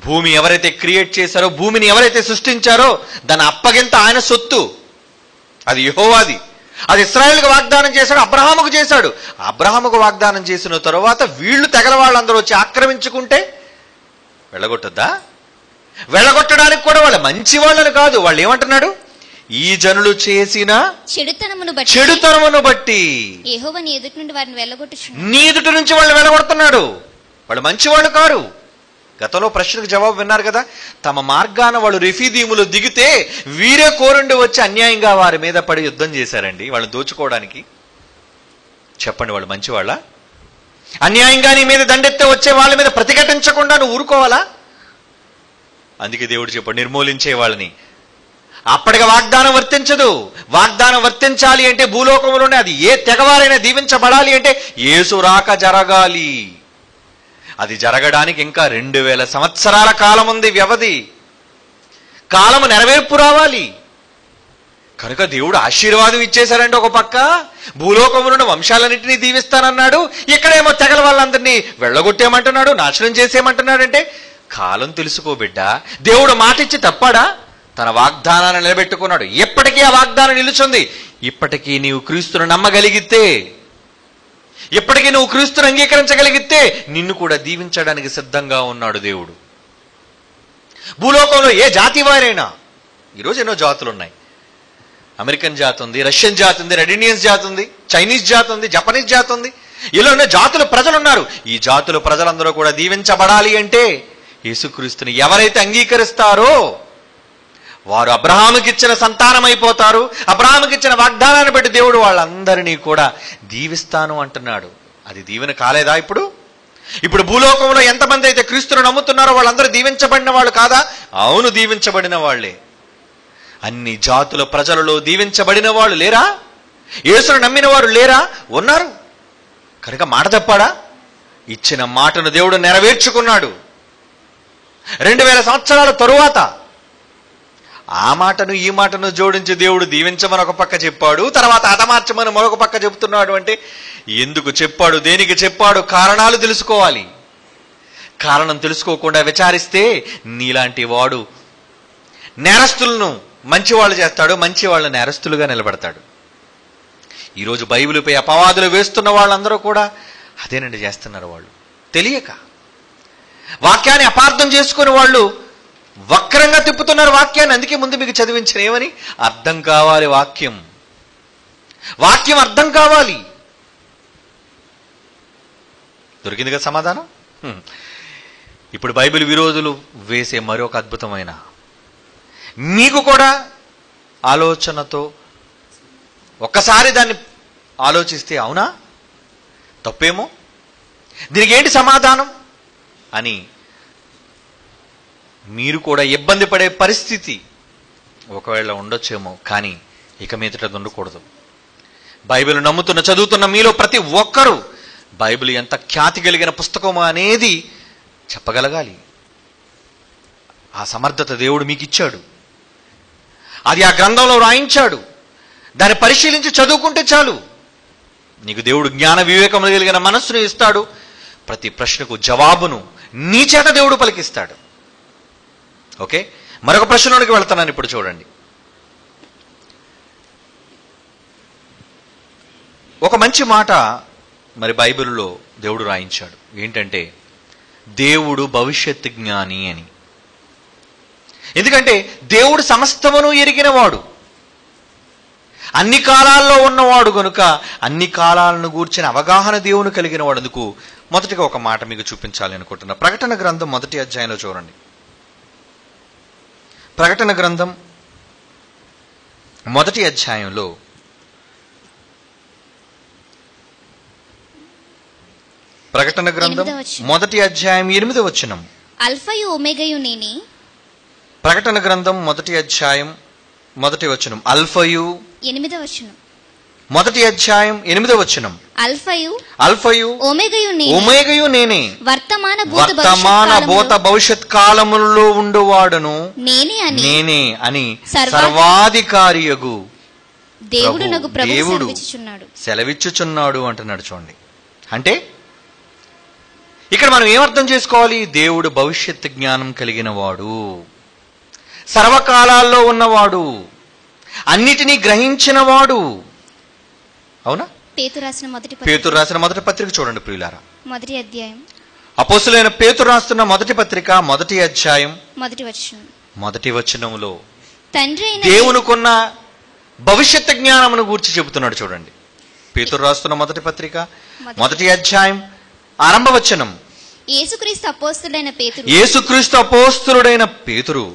భూమి ఎవరైతే క్రియేట్ చేశారో, భూమిని ఎవరైతే సృష్టించారో దాని అప్పగింత ఆయన సొత్తు. అది యెహోవాది. అది ఇశ్రాయేలుకు వాగ్దానం చేశాడు, అబ్రహాముకు చేశాడు. అబ్రహాముకు వాగ్దానం చేసిన తరువాత వీళ్ళు తెగల వాళ్ళందరూ వచ్చి ఆక్రమించుకుంటే వెళ్ళగొట్టద్దా? వెళ్ళగొట్టడానికి కూడా వాళ్ళ మంచి వాళ్ళని కాదు. వాళ్ళు ఏమంటున్నాడు? ఈ జనులు చేసిన చెడుతనమును బట్టి యెహోవా నీ ఎదుట నుండి వారిని వెళ్ళగొట్టుచున్నాడు. నీ ఎదుట నుంచి వాళ్ళని వెళ్ళగొడుతున్నాడు. వాళ్ళు మంచి వాళ్ళు కారు. గతంలో ప్రశ్నకు జవాబు విన్నారు కదా. తమ మార్గాన వాళ్ళు రెఫీదీములు దిగితే వీరే కోరుండి వచ్చి అన్యాయంగా వారి మీద పడి యుద్ధం చేశారండి, వాళ్ళని దోచుకోవడానికి. చెప్పండి, వాళ్ళు మంచి వాళ్ళ? అన్యాయంగా నీ మీద దండెత్తే వచ్చే వాళ్ళ మీద ప్రతిఘటించకుండా నువ్వు ఊరుకోవాలా? అందుకే దేవుడు చెప్పాడు, నిర్మూలించే వాళ్ళని. అప్పటికి వాగ్దానం వర్తించదు. వాగ్దానం వర్తించాలి అంటే భూలోకంలోనే అది ఏ తెగవారైనా దీవించబడాలి అంటే యేసు రాక జరగాలి. అది జరగడానికి ఇంకా 2000 సంవత్సరాల కాలం ఉంది, వ్యవధి. కాలము నెరవేర్పు రావాలి. కనుక దేవుడు ఆశీర్వాదం ఇచ్చేశారంటే ఒక పక్క భూలోకంలో వంశాలన్నింటినీ దీవిస్తానన్నాడు, ఇక్కడేమో తెగల వాళ్ళందరినీ వెళ్ళగొట్టేయమంటున్నాడు, నాశనం చేసేయమంటున్నాడంటే కాలం తెలుసుకో బిడ్డ. దేవుడు మాట ఇచ్చి తప్పాడా? తన వాగ్దానాన్ని నిలబెట్టుకున్నాడు. ఎప్పటికీ ఆ వాగ్దానం నిలుచుంది. ఇప్పటికీ నీవు క్రీస్తును నమ్మగలిగితే, ఇప్పటికీ నువ్వు క్రీస్తును అంగీకరించగలిగితే నిన్ను కూడా దీవించడానికి సిద్ధంగా ఉన్నాడు దేవుడు. భూలోకంలో ఏ జాతి వారైనా, ఈరోజు ఎన్నో జాతులు ఉన్నాయి. అమెరికన్ జాతి ఉంది, రష్యన్ జాతి ఉంది, రెడ్ ఇండియన్స్ జాతి ఉంది, చైనీస్ జాతి ఉంది, జపనీస్ జాతి ఉంది. ఇలా ఉన్న జాతుల ప్రజలు ఉన్నారు. ఈ జాతుల ప్రజలందరూ కూడా దీవించబడాలి అంటే యేసుక్రీస్తుని ఎవరైతే అంగీకరిస్తారో వారు అబ్రహాముకి ఇచ్చిన సంతానం అయిపోతారు. అబ్రహాముకి ఇచ్చిన వాగ్దానాన్ని బట్టి దేవుడు వాళ్ళందరినీ కూడా దీవిస్తాను అంటున్నాడు. అది దీవెన కాలేదా? ఇప్పుడు భూలోకంలో ఎంతమంది అయితే క్రీస్తును నమ్ముతున్నారో వాళ్ళందరూ దీవించబడిన వాళ్ళు కాదా? అవును, దీవించబడిన వాళ్లే. అన్ని జాతుల ప్రజలలో దీవించబడిన వాళ్ళు లేరా? యేసును నమ్మిన వారు లేరా? ఉన్నారు. కనుక మాట తప్పాడా? ఇచ్చిన మాటను దేవుడు నెరవేర్చుకున్నాడు. 2000 సంవత్సరాల తరువాత ఆ మాటను ఈ మాటను జోడించి దేవుడు దీవించమని ఒక పక్క చెప్పాడు, తర్వాత హతమార్చమని మరొక పక్క చెబుతున్నాడు అంటే ఎందుకు చెప్పాడు, దేనికి చెప్పాడు, కారణాలు తెలుసుకోవాలి. కారణం తెలుసుకోకుండా విచారిస్తే నీలాంటి వాడు నేరస్తులను మంచివాళ్ళు చేస్తాడు, మంచి వాళ్ళ నేరస్తులుగా నిలబడతాడు. ఈరోజు బైబిలుపై అపవాదులు వేస్తున్న వాళ్ళందరూ కూడా అదేనండి చేస్తున్నారు. వాళ్ళు తెలియక వాక్యాన్ని అపార్థం చేసుకుని వాళ్ళు వక్రంగా తిప్పుతున్నారు వాక్యాన్ని. అందుకే ముందు మీకు చదివించిన ఏమని, అర్థం కావాలి వాక్యం, వాక్యం అర్థం కావాలి. దొరికింది కదా సమాధానం. ఇప్పుడు బైబిల్ విరోధులు వేసే మరొక అద్భుతమైన, మీకు కూడా ఆలోచనతో ఒక్కసారి దాన్ని ఆలోచిస్తే అవునా తప్పేమో, దీనికి ఏంటి సమాధానం అని మీరు కూడా ఇబ్బంది పడే పరిస్థితి ఒకవేళ ఉండొచ్చేమో, కానీ ఇక మీదట ఉండకూడదు. బైబిల్ నమ్ముతున్న చదువుతున్న మీలో ప్రతి ఒక్కరూ బైబిల్ ఎంత ఖ్యాతి కలిగిన పుస్తకమో అనేది చెప్పగలగాలి. ఆ సమర్థత దేవుడు మీకు ఇచ్చాడు, అది ఆ గ్రంథంలో రాయించాడు. దాన్ని పరిశీలించి చదువుకుంటే చాలు, నీకు దేవుడు జ్ఞాన వివేకము కలిగిన మనస్సును ఇస్తాడు. ప్రతి ప్రశ్నకు జవాబును నీ చేత దేవుడు పలికిస్తాడు. ఓకే, మరొక ప్రశ్నలోనికి వెళ్తున్నాను ఇప్పుడు. చూడండి, ఒక మంచి మాట మరి బైబిల్లో దేవుడు రాయించాడు. ఏంటంటే దేవుడు భవిష్యత్తు జ్ఞాని అని. ఎందుకంటే దేవుడు సమస్తమును ఎరిగినవాడు, అన్ని కాలాల్లో ఉన్నవాడు గనుక అన్ని కాలాలను గూర్చిన అవగాహన దేవుని కలిగిన వాడు. అందుకు మొదటిగా ఒక మాట మీకు చూపించాలి అనుకుంటున్నా. ప్రకటన గ్రంథం 1వ అధ్యాయంలో చూడండి. ప్రకటన గ్రంథం 1వ అధ్యాయంలో ప్రకటన గ్రంథం 1వ అధ్యాయం 8వ వచనం. అల్ఫయు ఒమేగయు నేనే. ప్రకటన గ్రంథం 1వ అధ్యాయం 1వ వచనం. అల్ఫయు 8వ వచనం. 1వ అధ్యాయం 8వ వచనం. అల్ఫయు ఒమేగయు నేనే, వర్తమాన భూత భవిష్యత్ కాలములలో ఉండువాడును నేనే అని సర్వాధికారియగు దేవుడు సెలవిచ్చుచున్నాడు అంటున్నాడు. చూడండి, అంటే ఇక్కడ మనం ఏమర్థం చేసుకోవాలి? దేవుడు భవిష్యత్తు జ్ఞానం కలిగిన వాడు, సర్వకాలాల్లో ఉన్నవాడు, అన్నిటినీ గ్రహించిన వాడు. అవునా? పేతురు రాసిన మొదటి పత్రిక చూడండి ప్రియులారా, 1వ అధ్యాయం. అపోస్తులైన పేతురు రాస్తున్న మొదటి పత్రిక 1వ అధ్యాయం 1వ వచనం. 1వ వచనంలో తండ్రి దేవునికున్న భవిష్యత్తు జ్ఞానమును గూర్చి చెబుతున్నాడు. చూడండి, పేతురు రాస్తున్న మొదటి పత్రిక 1వ అధ్యాయం ఆరంభ వచనం. యేసుక్రీస్తు అపోస్తులుడైన పేతురు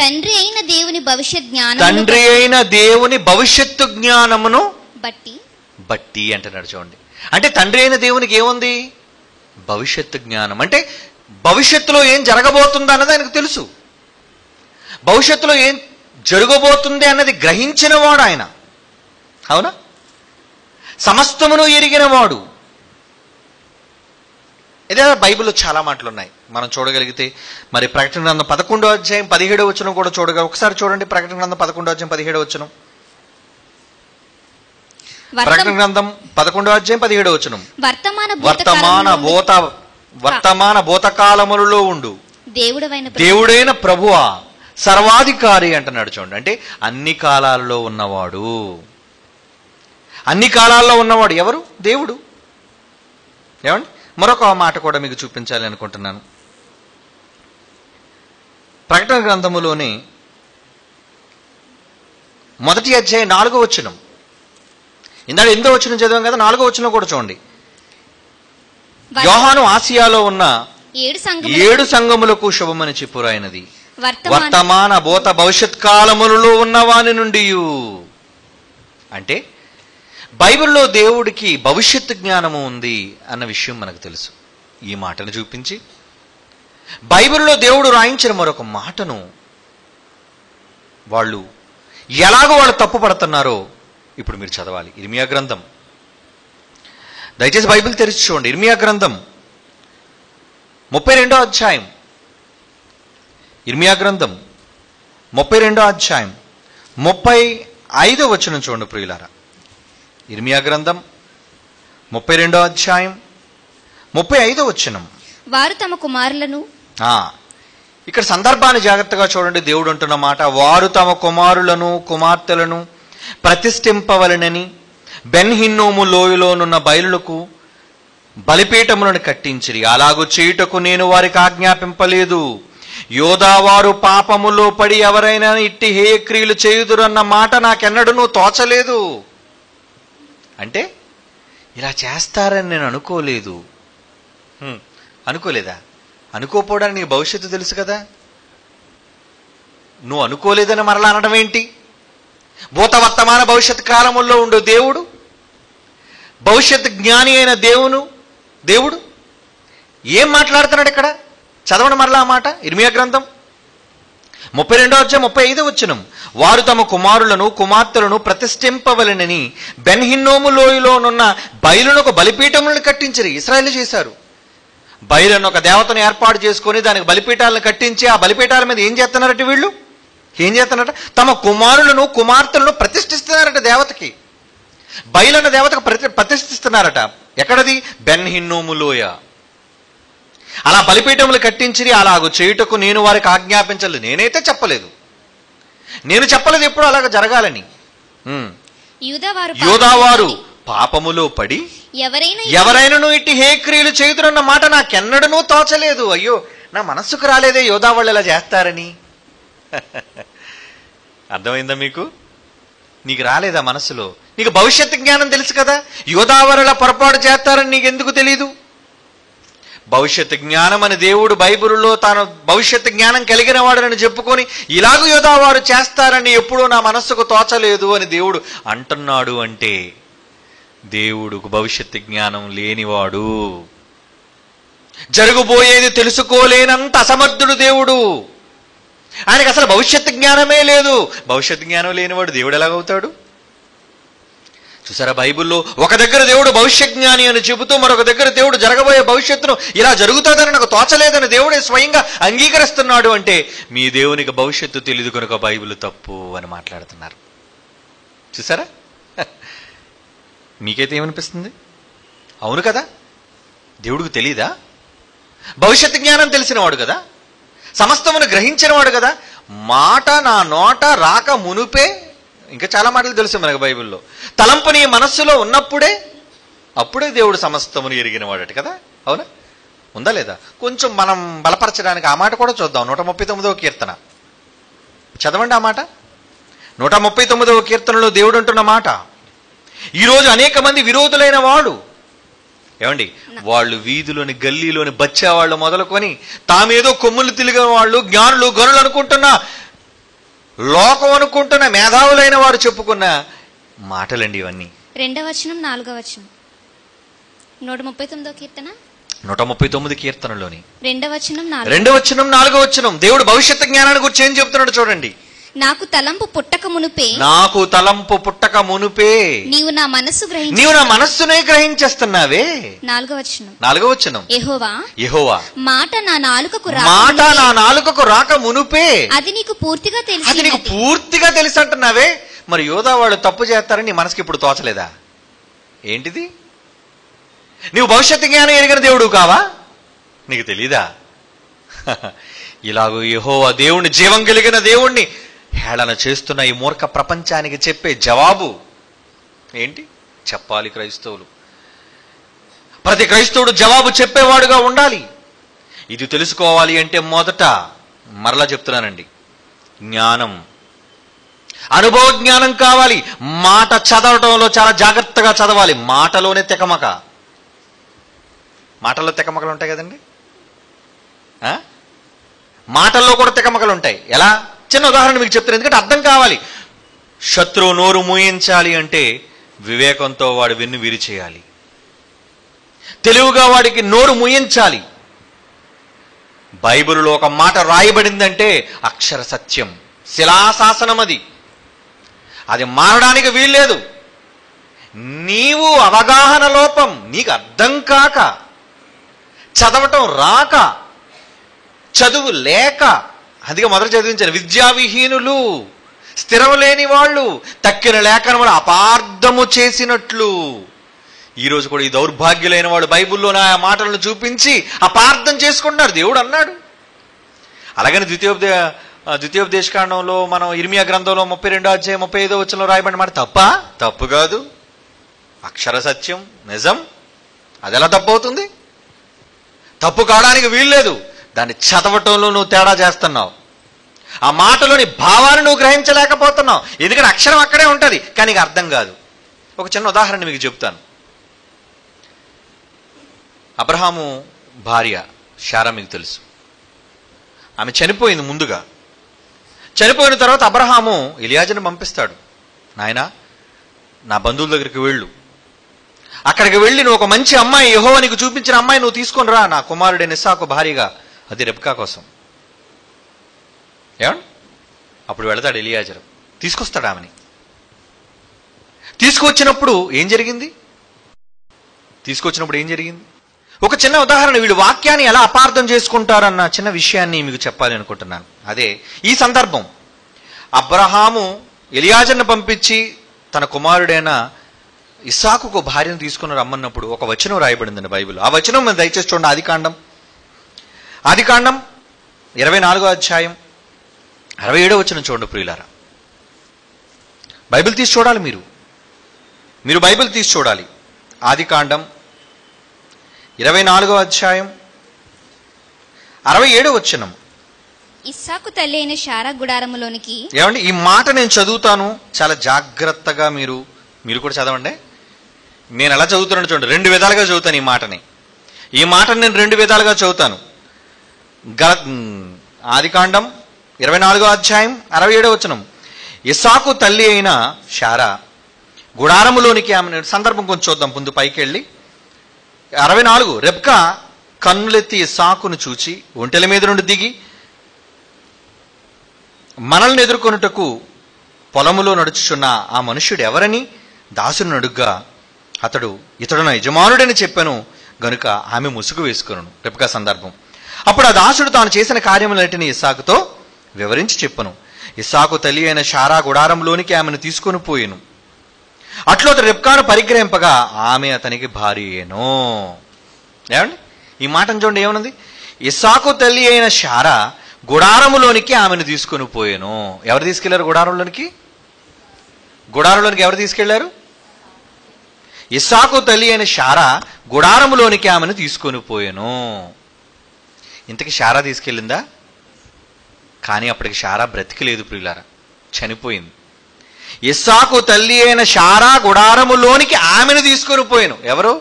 తండ్రి అయిన దేవుని భవిష్యత్తు జ్ఞానమును బట్టి అంటున్నాడు. చూడండి, అంటే తండ్రి అయిన దేవునికి ఏముంది? భవిష్యత్తు జ్ఞానం. అంటే భవిష్యత్తులో ఏం జరగబోతుందో అన్నది ఆయనకు తెలుసు. భవిష్యత్తులో ఏం జరగబోతుంది అన్నది గ్రహించిన వాడు ఆయన. అవునా? సమస్తమును ఎరిగిన వాడు. ఇదే బైబిల్లో చాలా మాటలు ఉన్నాయి మనం చూడగలిగితే. మరి ప్రకటన గ్రంథం 11వ అధ్యాయం 17వ వచనం కూడా చూడగల. ఒకసారి చూడండి, ప్రకటన గ్రంథం 11వ అధ్యాయం 17వ వచనం. ప్రకటన గ్రంథం 11వ అధ్యాయం 17వ వచనం. వర్తమాన భూతకాలములలో ఉండు దేవుడైన ప్రభువా సర్వాధికారి అంటున్నాడు. చూడండి, అంటే అన్ని కాలాల్లో ఉన్నవాడు. అన్ని కాలాల్లో ఉన్నవాడు ఎవరు? దేవుడు. ఏమండి, మరొక మాట కూడా మీకు చూపించాలి అనుకుంటున్నాను. ప్రకటన గ్రంథములోని 1వ అధ్యాయం 4వ వచనం. ఇందాక 8వ వచనం చదివాం కదా, 4వ వచనం కూడా చూడండి. యోహాను ఆసియాలో ఉన్న 7 సంఘములకు శుభమని చెప్పురాయినది, వర్తమాన భూత భవిష్యత్ కాలములలో ఉన్నవాని నుండి. అంటే బైబిల్లో దేవుడికి భవిష్యత్తు జ్ఞానము ఉంది అన్న విషయం మనకు తెలుసు. ఈ మాటను చూపించి బైబిల్లో దేవుడు రాయించిన మరొక మాటను వాళ్ళు తప్పు పడుతున్నారో ఇప్పుడు మీరు చదవాలి. ఇర్మియా గ్రంథం, దయచేసి బైబిల్ తెరిచి చూడండి. ఇర్మియా గ్రంథం 32వ అధ్యాయం. ఇర్మియా గ్రంథం 32వ అధ్యాయం 35వ వచనం చూడండి ప్రియులారా. ఇర్మియా గ్రంథం 32వ అధ్యాయం 35వ వచనం. వారు తమ కుమారులను ఇక్కడ సందర్భాన్ని జాగ్రత్తగా చూడండి. దేవుడు అంటున్న మాట, వారు తమ కుమారులను కుమార్తెలను ప్రతిష్ఠింపవలెనని బెన్ హిన్నోము లోయలోనున్న బయలులకు బలిపీఠములను కట్టించిరి. అలాగూ చేయుటకు నేను వారికి ఆజ్ఞాపింపలేదు. యోదావారు పాపములో పడి ఎవరైనా ఇట్టి హేయక్రియలు చేయుదురన్న మాట నాకెన్నడూ తోచలేదు. అంటే ఇలా చేస్తారని నేను అనుకోలేదు. అనుకోలేదా? అనుకోపోవడానికి నీకు భవిష్యత్తు తెలుసు కదా. నువ్వు అనుకోలేదని మరలా అనడం ఏంటి? భూత వర్తమాన భవిష్యత్ కాలముల్లో ఉండు దేవుడు, భవిష్యత్ జ్ఞాని అయిన దేవుడు ఏం మాట్లాడుతున్నాడు ఇక్కడ? చదవండి మరలా ఆ మాట. ఇర్మియా గ్రంథం 32వ అధ్యాయం 35వ వచనం. వారు తమ కుమారులను కుమార్తెలను ప్రతిష్ఠింపవలెనని బెన్ హిన్నోము లోయలోనున్న బయలునొక బలిపీఠములను కట్టించిరి. ఇశ్రాయేలు చేశారు. బయలును ఒక దేవతను ఏర్పాటు చేసుకొని దానికి బలిపీఠాలను కట్టించి ఆ బలిపీఠాల మీద ఏం చేస్తున్నారట వీళ్ళు? ఏం చేస్తున్నారట? తమ కుమారులను కుమార్తెలను ప్రతిష్ఠిస్తున్నారట దేవతకి. బయలన్న దేవతకు ప్రతిష్ఠిస్తున్నారట. ఎక్కడది? బెన్ హిన్నోము లోయ. అలా బలిపీఠములు కట్టించి అలాగూ చేయుటకు నేను వారికి ఆజ్ఞాపించలేదు. నేనైతే చెప్పలేదు. నేను చెప్పలేదు ఎప్పుడు అలాగ జరగాలని. యూదావారు పాపములో పడి ఎవరైనాను ఇట్టి హేక్రియలు చేయుదురన్న మాట నాకెన్నడూ తోచలేదు. అయ్యో, నా మనస్సుకు రాలేదే యోధా వాళ్ళు ఇలా చేస్తారని. అర్థమైందా మీకు? నీకు రాలేదా మనసులో? నీకు భవిష్యత్తు జ్ఞానం తెలుసు కదా. యోధావారు అలా పొరపాటు చేస్తారని నీకు ఎందుకు తెలీదు? భవిష్యత్తు జ్ఞానం అని దేవుడు బైబిల్లో తాను భవిష్యత్తు జ్ఞానం కలిగిన వాడని చెప్పుకొని ఇలాగూ యోధావారు చేస్తారని ఎప్పుడూ నా మనస్సుకు తోచలేదు అని దేవుడు అంటున్నాడు. అంటే దేవుడుకు భవిష్యత్తు జ్ఞానం లేనివాడు, జరగబోయేది తెలుసుకోలేనంత అసమర్థుడు దేవుడు. ఆయనకు అసలు భవిష్యత్తు జ్ఞానమే లేదు. భవిష్యత్తు జ్ఞానం లేనివాడు దేవుడు ఎలాగవుతాడు? చూసారా, బైబిల్లో ఒక దగ్గర దేవుడు భవిష్యత్ జ్ఞాని అని చెబుతూ మరొక దగ్గర దేవుడు జరగబోయే భవిష్యత్తును ఇలా జరుగుతుందని నాకు తోచలేదని దేవుడే స్వయంగా అంగీకరిస్తున్నాడు. అంటే మీ దేవునికి భవిష్యత్తు తెలియదు కనుక బైబిల్ తప్పు అని మాట్లాడుతున్నారు. చూసారా? మీకైతే ఏమనిపిస్తుంది? అవును కదా, దేవుడికి తెలీదా? భవిష్యత్తు జ్ఞానం తెలిసినవాడు కదా, సమస్తమును గ్రహించినవాడు కదా. మాట నా నోట రాక మునుపే, ఇంకా చాలా మాటలు తెలుసు మనకు బైబిల్లో. తలంపు నీ మనస్సులో ఉన్నప్పుడే అప్పుడే దేవుడు సమస్తమును ఎరిగినవాడట కదా. అవునా? ఉందా లేదా? కొంచెం మనం బలపరచడానికి ఆ మాట కూడా చూద్దాం. 139వ కీర్తన చదవండి ఆ మాట. 139వ కీర్తనలో దేవుడు అంటున్న మాట, ఈరోజు అనేక మంది విరోధులైన వాడు. ఏమండి, వాళ్ళు వీధిలోని గల్లీలోని బచ్చేవాళ్ళు మొదలుకొని తామేదో కొమ్ములు తిరిగిన వాళ్ళు, జ్ఞానులు గనులు అనుకుంటున్నా, లోకం అనుకుంటున్న మేధావులైన వారు చెప్పుకున్న మాటలండి ఇవన్నీ. 2వ వచనం 4వ వచనం 139వ కీర్తన 139 కీర్తనలోని 2వ వచనం 4వ వచనం దేవుడు భవిష్యత్తు జ్ఞానాన్ని గురించి ఏం చెప్తున్నాడు చూడండి. నాకు తలంపు పుట్టక మునుపే నీవు నా మనస్సునే గ్రహించేస్తున్నావే. 4వ వచనం యెహోవా మాట నా నాలుకకు రాక మునుపే అది నీకు పూర్తిగా తెలుసు అంటున్నావే. మరి యోధా వాళ్ళు తప్పు చేస్తారని నీ మనసుకి ఇప్పుడు తోచలేదా? ఏంటిది? నీవు భవిష్యత్తు జ్ఞానం ఎరిగిన దేవుడు కావా? నీకు తెలీదా? ఇలాగూ యెహోవా దేవుణ్ణి, జీవం కలిగిన దేవుణ్ణి హేళన చేస్తున్న ఈ మూర్ఖ ప్రపంచానికి చెప్పే జవాబు ఏంటి? చెప్పాలి క్రైస్తవులు. ప్రతి క్రైస్తవుడు జవాబు చెప్పేవాడుగా ఉండాలి. ఇది తెలుసుకోవాలి అంటే మొదట మరలా చెప్తున్నానండి, జ్ఞానం, అనుభవ జ్ఞానం కావాలి. మాట చదవటంలో చాలా జాగ్రత్తగా చదవాలి. మాటలోనే తెకమక. మాటల్లో తెకమకలు ఉంటాయి కదండి. మాటల్లో కూడా తెకమకలు ఉంటాయి. ఎలా? చిన్న ఉదాహరణ మీకు చెప్తాను, ఎందుకంటే అర్థం కావాలి. శత్రువు నోరు మూయించాలి అంటే వివేకంతో వాడు వెన్ను విరిచేయాలి. తెలివిగా వాడికి నోరు మూయించాలి. బైబిల్లో ఒక మాట రాయబడిందంటే అక్షర సత్యం, శిలాశాసనం. అది మారడానికి వీల్లేదు. నీవు అవగాహన లోపం, నీకు అర్థం కాక, చదవటం రాక, చదువు లేక అందుకే మొదలు చదివించాను, విద్యావిహీనులు, స్థిరం లేని వాళ్ళు, తక్కిన లేఖనములు అపార్థము చేసినట్లు. ఈరోజు కూడా ఈ దౌర్భాగ్యులైన వాళ్ళు బైబిల్లోని ఆ మాటలను చూపించి అపార్థం చేసుకుంటున్నారు. దేవుడు అన్నాడు. అలాగని ద్వితీయోపదేశకాండంలో మనం ఇర్మియా గ్రంథంలో 32వ అధ్యాయం 35వ వచనంలో రాయబడిన మాట తప్పు కాదు, అక్షర సత్యం, నిజం. అది ఎలా తప్పు అవుతుంది? తప్పు కావడానికి వీల్లేదు. దాన్ని చదవటంలో నువ్వు తేడా చేస్తున్నావు. ఆ మాటలోని భావాన్ని నువ్వు గ్రహించలేకపోతున్నావు. ఎందుకంటే అక్షరం అక్కడే ఉంటుంది, కానీ నీకు అర్థం కాదు. ఒక చిన్న ఉదాహరణ మీకు చెప్తాను. అబ్రహాము భార్య శారా మీకు తెలుసు. ఆమె చనిపోయింది. ముందుగా చనిపోయిన తర్వాత అబ్రహాము ఎలియాజరుని పంపిస్తాడు. నాయనా, నా బంధువుల దగ్గరికి వెళ్ళు, అక్కడికి వెళ్ళి నువ్వు ఒక మంచి అమ్మాయి, యెహోవా నీకు చూపించిన అమ్మాయి నువ్వు తీసుకొని రా, నా కుమారుడైన ఇస్సాకు భార్యగా, అది రెబ్కా కోసం. ఏమండి? అప్పుడు వెళతాడు ఎలియాజరు, తీసుకొస్తాడు ఆమెని. తీసుకొచ్చినప్పుడు ఏం జరిగింది? ఒక చిన్న ఉదాహరణ, వీళ్ళు వాక్యాన్ని ఎలా అపార్థం చేసుకుంటారన్న చిన్న విషయాన్ని మీకు చెప్పాలి అనుకుంటున్నాను. అదే ఈ సందర్భం. అబ్రహాము ఎలియాజరుని పంపించి తన కుమారుడైన ఇస్సాకుకు భార్యను తీసుకుని రమ్మన్నప్పుడు ఒక వచనం రాయబడిందండి బైబిల్. ఆ వచనం మనం దయచేసి చూడండి. ఆదికాండం 24వ అధ్యాయం 67వ వచనం చూడండి ప్రియులారా. బైబిల్ తీసి చూడాలి. మీరు బైబిల్ తీసి చూడాలి. ఆదికాండం 24వ అధ్యాయం 67వ వచనం. ఇస్సాకు తల్లి అయిన శారా గుడారములోనికి. ఏమండి, ఈ మాట నేను చదువుతాను, చాలా జాగ్రత్తగా మీరు కూడా చదవండి. నేను ఎలా చదువుతున్నాను చూడండి. 2 విధాలుగా చదువుతాను ఈ మాటని నేను 2 విధాలుగా చదువుతాను. ఆదికాండం 24వ అధ్యాయం 67వ వచనం. ఇస్సాకు తల్లి అయిన శారా గుడారములోనికి ఆమె సందర్భం కొంచెం చూద్దాం. ముందు పైకి వెళ్ళి 64. రెబ్కా కన్నులెత్తి ఇస్సాకును చూచి ఒంటెల మీద నుండి దిగి మనల్ని ఎదుర్కొనుటకు పొలములో నడుచుచున్న ఆ మనుష్యుడు ఎవరని దాసుని అడుగ్గా ఇతడు నా యజమానుడని చెప్పాను గనుక ఆమె ముసుగు వేసుకును. రెబ్కా సందర్భం. అప్పుడు ఆ దాసుడు తాను చేసిన కార్యములన్నిటిని ఇస్సాకుతో వివరించి చెప్పను. ఇస్సాకు తల్లి అయిన శారా గుడారంలోనికి ఆమెను తీసుకొని పోయెను. అట్లు అతడు రెబ్కాను పరిగ్రహింపగా ఆమె అతనికి భార్యేను. ఏమండి, ఈ మాటను చూడండి ఏమన్నది? ఇస్సాకు తల్లి అయిన శారా గుడారములోనికి ఆమెను తీసుకొని పోయెను. ఎవరు తీసుకెళ్లారు గుడారంలోనికి? ఎవరు తీసుకెళ్లారు? ఇస్సాకు తల్లి అయిన శారా గుడారములోనికి ఆమెను తీసుకొని పోయెను. ఇంతకీ శారా తీసుకెళ్ళిందా? కానీ అప్పటికి శారా బ్రతికలేదు ప్రియులారా, చనిపోయింది. ఇస్సాకు తల్లి అయిన శారా గుడారములోనికి ఆమెను తీసుకొని పోయాను. ఎవరు?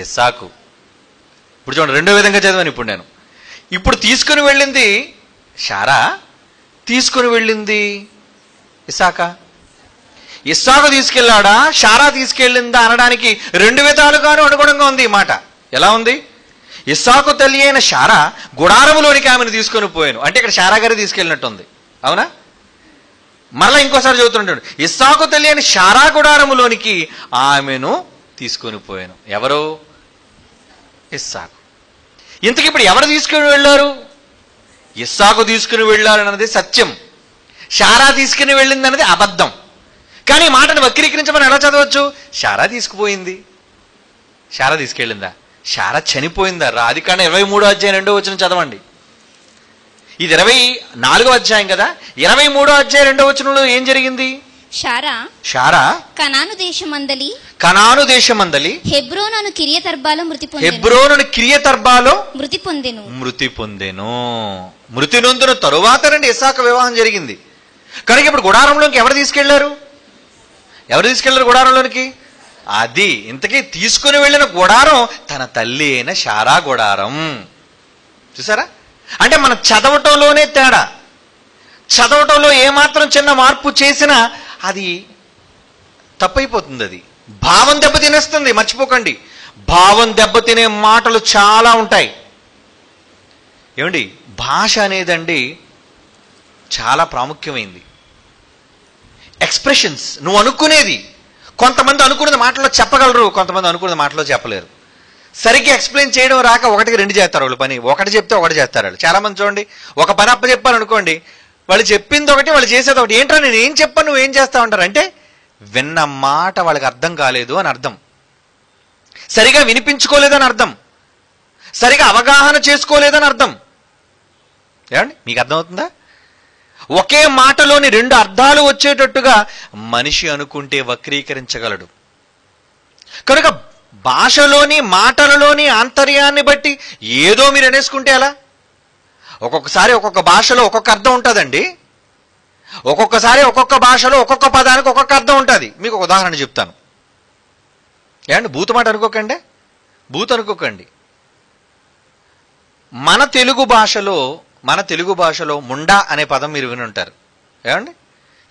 ఇస్సాకు. ఇప్పుడు చూడండి, 2వ విధంగా చదివాను ఇప్పుడు తీసుకుని వెళ్ళింది శారా, తీసుకుని వెళ్ళింది ఇస్సాకా? ఇస్సాకు తీసుకెళ్లాడా, శారా తీసుకెళ్ళిందా అనడానికి 2 విధాలుగాను అనుగుణంగా ఉంది ఈ మాట. ఎలా ఉంది? ఇస్సాకు తల్లి అయిన శారా గుడారములోనికి ఆమెను తీసుకొని పోయాను అంటే ఇక్కడ శారా గారి తీసుకెళ్ళినట్టుంది. అవునా? మరలా ఇంకోసారి చదువుతుంటాడు. ఇస్సాకు తల్లి అయిన శారా గుడారములోనికి ఆమెను తీసుకొని పోయాను. ఎవరు? ఇస్సాకు. ఇంతకు ఇప్పుడు ఎవరు తీసుకుని వెళ్ళారు? ఇస్సాకు తీసుకుని వెళ్ళారు అన్నది సత్యం, శారా తీసుకుని వెళ్ళింది అన్నది అబద్ధం. కానీ ఈ మాటను వక్రీకరించమని ఎలా చదవచ్చు? శారా తీసుకుపోయింది. శారా తీసుకెళ్ళిందా? శారా చనిపోయిందా? ఆదికాండం 23వ అధ్యాయం 2వ వచనం చదవండి. ఇది 24వ అధ్యాయం కదా. 23వ అధ్యాయం 2వ వచనంలో ఏం జరిగింది? శారా కనాను దేశమందలి హెబ్రోను కిరియతర్బాలో మృతి పొందెను. మృతి నొందిన తరువాత నుండి ఇస్సాకు వివాహం జరిగింది. కనుక ఇప్పుడు గుడారంలోకి ఎవరు తీసుకెళ్లారు గుడారంలోనికి? అది ఇంతకీ తీసుకుని వెళ్ళిన గుడారం తన తల్లి అయిన శారా గుడారం. చూసారా? అంటే మన చదవటంలోనే తేడా. చదవటంలో ఏమాత్రం చిన్న మార్పు చేసినా అది తప్పైపోతుంది. అది భావం దెబ్బతినేస్తుంది. మర్చిపోకండి, భావం దెబ్బతినే మాటలు చాలా ఉంటాయి. ఏమండి, భాష అనేదండి చాలా ప్రాముఖ్యమైంది. ఎక్స్ప్రెషన్స్, నువ్వు అనుకునేది. కొంతమంది అనుకున్నది మాటలో చెప్పగలరు, కొంతమంది అనుకున్నది మాటలో చెప్పలేరు. సరిగ్గా ఎక్స్ప్లెయిన్ చేయడం రాక ఒకటికి రెండు చేస్తారు వాళ్ళు పని. ఒకటి చెప్తే ఒకటి చేస్తారు వాళ్ళు. చాలా మంది చూడండి, ఒక పని అప్ప చెప్పాను అనుకోండి, వాళ్ళు చెప్పింది ఒకటి, వాళ్ళు చేసేది ఒకటి. ఏంట్రా నేను ఏం చెప్పాను నువ్వేం చేస్తావు అంటారు. అంటే విన్న మాట వాళ్ళకి అర్థం కాలేదు అని అర్థం, సరిగా వినిపించుకోలేదని అర్థం, సరిగా అవగాహన చేసుకోలేదని అర్థం. ఏమండి మీకు అర్థమవుతుందా? ఒకే మాటలోని రెండు అర్థాలు వచ్చేటట్టుగా మనిషి అనుకుంటే వక్రీకరించగలడు. కనుక భాషలోని మాటలలోని ఆంతర్యాన్ని బట్టి ఏదో మీరు అనేసుకుంటే ఎలా? ఒక్కొక్కసారి ఒక్కొక్క భాషలో ఒక్కొక్క అర్థం ఉంటుందండి. ఒక్కొక్కసారి ఒక్కొక్క భాషలో ఒక్కొక్క పదానికి ఒక్కొక్క అర్థం ఉంటుంది. మీకు ఒక ఉదాహరణ చెప్తాను. ఏమండి బూతు మాట అనుకోకండి, బూతు అనుకోకండి. మన తెలుగు భాషలో ముండా అనే పదం మీరు విని ఉంటారు. ఏమండి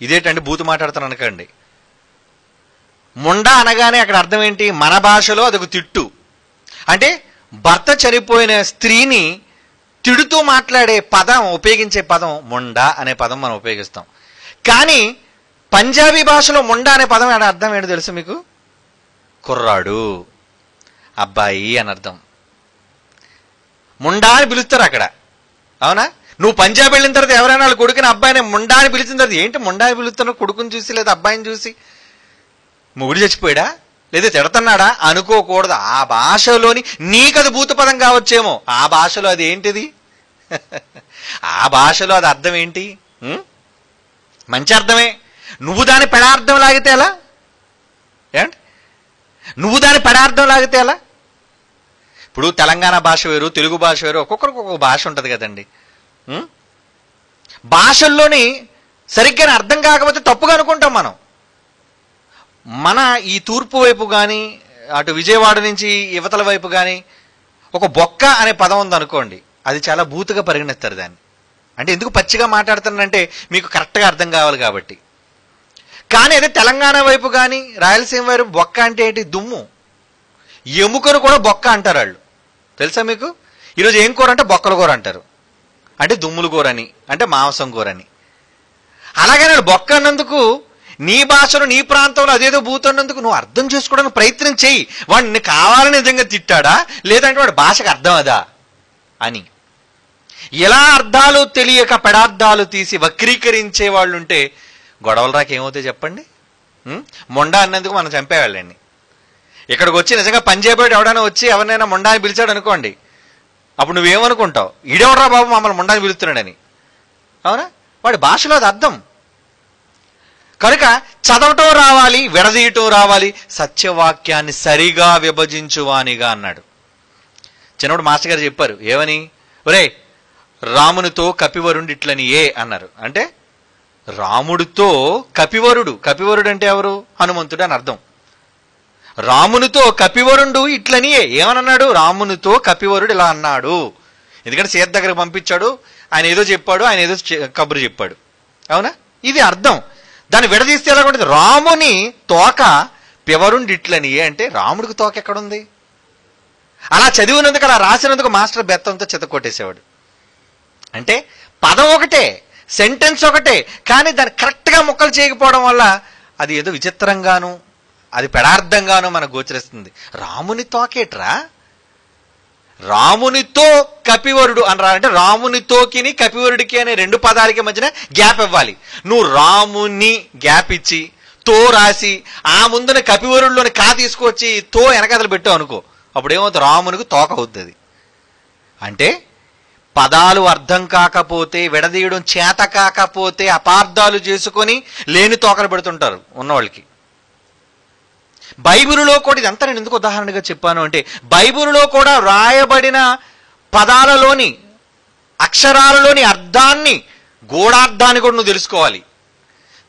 ఇదేంటండి బూతు మాట్లాడుతాను అనకండి. ముండా అనగానే అక్కడ అర్థం ఏంటి? మన భాషలో అదొక తిట్టు. అంటే భర్త చనిపోయిన స్త్రీని తిడుతూ మాట్లాడే పదం, ఉపయోగించే పదం ముండా అనే పదం మనం ఉపయోగిస్తాం. కానీ పంజాబీ భాషలో ముండా అనే పదం అర్థం ఏంటో తెలుసు మీకు? కుర్రాడు, అబ్బాయి అని అర్థం. ముండా అని పిలుస్తారు అక్కడ. అవునా? నువ్వు పంజాబ్ వెళ్ళిన తర్వాత ఎవరైనా వాళ్ళ కొడుకుని అబ్బాయిని ముండా అని పిలిచిన తర్వాత ఏంటి ముండా అని పిలుస్తున్నావు? కొడుకుని చూసి లేదా అబ్బాయిని చూసి మొగుడు చచ్చిపోయాడా లేదా తిడతన్నాడా అనుకోకూడదు. ఆ భాషలోని నీకది భూత పదం కావచ్చేమో, ఆ భాషలో అది ఏంటిది? ఆ భాషలో అది అర్థం ఏంటి? మంచి అర్థమే. నువ్వు దాని పెడార్థం లాగితే ఎలా? ఏంటి నువ్వు దాని పెడార్థం లాగితే ఎలా? ఇప్పుడు తెలంగాణ భాష వేరు, తెలుగు భాష వేరు, ఒక్కొక్కరికి ఒక్కొక్క భాష ఉంటుంది కదండి. భాషల్లోని సరిగ్గా అర్థం కాకపోతే తప్పుగా అనుకుంటాం మనం. మన ఈ తూర్పు వైపు కానీ అటు విజయవాడ నుంచి యువతల వైపు కానీ ఒక బొక్క అనే పదం ఉందనుకోండి, అది చాలా బూతుగా పరిగణిస్తారు దాన్ని. అంటే ఎందుకు పచ్చిగా మాట్లాడుతున్నానంటే మీకు కరెక్ట్గా అర్థం కావాలి కాబట్టి. కానీ అదే తెలంగాణ వైపు కానీ రాయలసీమ వైపు బొక్క అంటే ఏంటి? దుమ్ము. ఎముకను కూడా బొక్క అంటారు వాళ్ళు. తెలుసా మీకు? ఈరోజు ఏం కూర అంటే బొక్కల కూర అంటారు. అంటే దుమ్ముల కూర అని, అంటే మాంసం కూర అని. అలాగే నేను బొక్క అన్నందుకు నీ భాషలో నీ ప్రాంతంలో అదేదో బూతున్నందుకు నువ్వు అర్థం చేసుకోవడానికి ప్రయత్నం చేయి. వాడిని కావాలని నిజంగా తిట్టాడా లేదంటే వాడి భాషకు అర్థం అదా అని. ఎలా అర్థాలు తెలియక పెడార్థాలు తీసి వక్రీకరించే వాళ్ళు ఉంటే గొడవలు రాకేమవుతాయి చెప్పండి? మొండా అన్నందుకు మనం చంపేవాళ్ళండి. ఇక్కడికి వచ్చి నిజంగా పంజాబీ ఎవడైనా వచ్చి ఎవరినైనా మొండా అని పిలిచాడు అనుకోండి, అప్పుడు నువ్వేమనుకుంటావు? ఈడెవడరా బాబు మమ్మల్ని మొండా అని పిలుస్తున్నాడని. అవునా? వాడి భాషలో అది అర్థం. కనుక చదవటం రావాలి, విడదీయటం రావాలి, సత్యవాక్యాన్ని సరిగా విభజించువానిగా అన్నాడు. చిన్నప్పుడు మాస్టర్ గారు చెప్పారు ఏమని? ఒరే రామునితో కపివరుడు ఇట్లని ఏ అన్నారు. అంటే రాముడితో కపివరుడు, కపివరుడు అంటే ఎవరు? హనుమంతుడు అని అర్థం. రామునితో కపివరుడు ఇట్లని ఏమనన్నాడు? రామునితో కపివరుడు ఇలా అన్నాడు. ఎందుకంటే సీత దగ్గరకు పంపించాడు, ఆయన ఏదో చెప్పాడు, ఆయన ఏదో కబురు చెప్పాడు. అవునా? ఇది అర్థం. దాన్ని విడదీస్తే ఎలా ఉంటుంది? రాముని తోక పివరుండి ఇట్లని అంటే రాముడికి తోక ఎక్కడుంది? అలా చదివినందుకు, అలా రాసినందుకు మాస్టర్ బెత్తంతో చెత్త కొట్టేసేవాడు. అంటే పదం ఒకటే, సెంటెన్స్ ఒకటే, కానీ దాన్ని కరెక్ట్గా ముక్కలు చేయకపోవడం వల్ల అది ఏదో విచిత్రంగాను, అది పెడార్థంగాను మనకు గోచరిస్తుంది. రాముని తోకేట్రా? రామునితో కపివరుడు అనరా అంటే రామునితోకిని కపివరుడికి అనే రెండు పదాలకి మధ్యన గ్యాప్ ఇవ్వాలి. నువ్వు రాముని గ్యాప్ ఇచ్చి తో రాసి ఆ ముందున కపివరుడిలోని కా తీసుకొచ్చి తో వెనకదలు పెట్టావు అనుకో, అప్పుడు ఏమవుతుంది? రామునికి తోక అవుతుంది. అంటే పదాలు అర్థం కాకపోతే, విడదీయడం చేత కాకపోతే అపార్థాలు చేసుకొని లేని తోకలు పెడుతుంటారు ఉన్నవాళ్ళకి. బైబిలులో కూడా ఇదంతా నేను ఎందుకు ఉదాహరణగా చెప్పాను అంటే, బైబిలులో కూడా రాయబడిన పదాలలోని అక్షరాలలోని అర్థాన్ని, గూఢార్థాన్ని కూడా నువ్వు తెలుసుకోవాలి.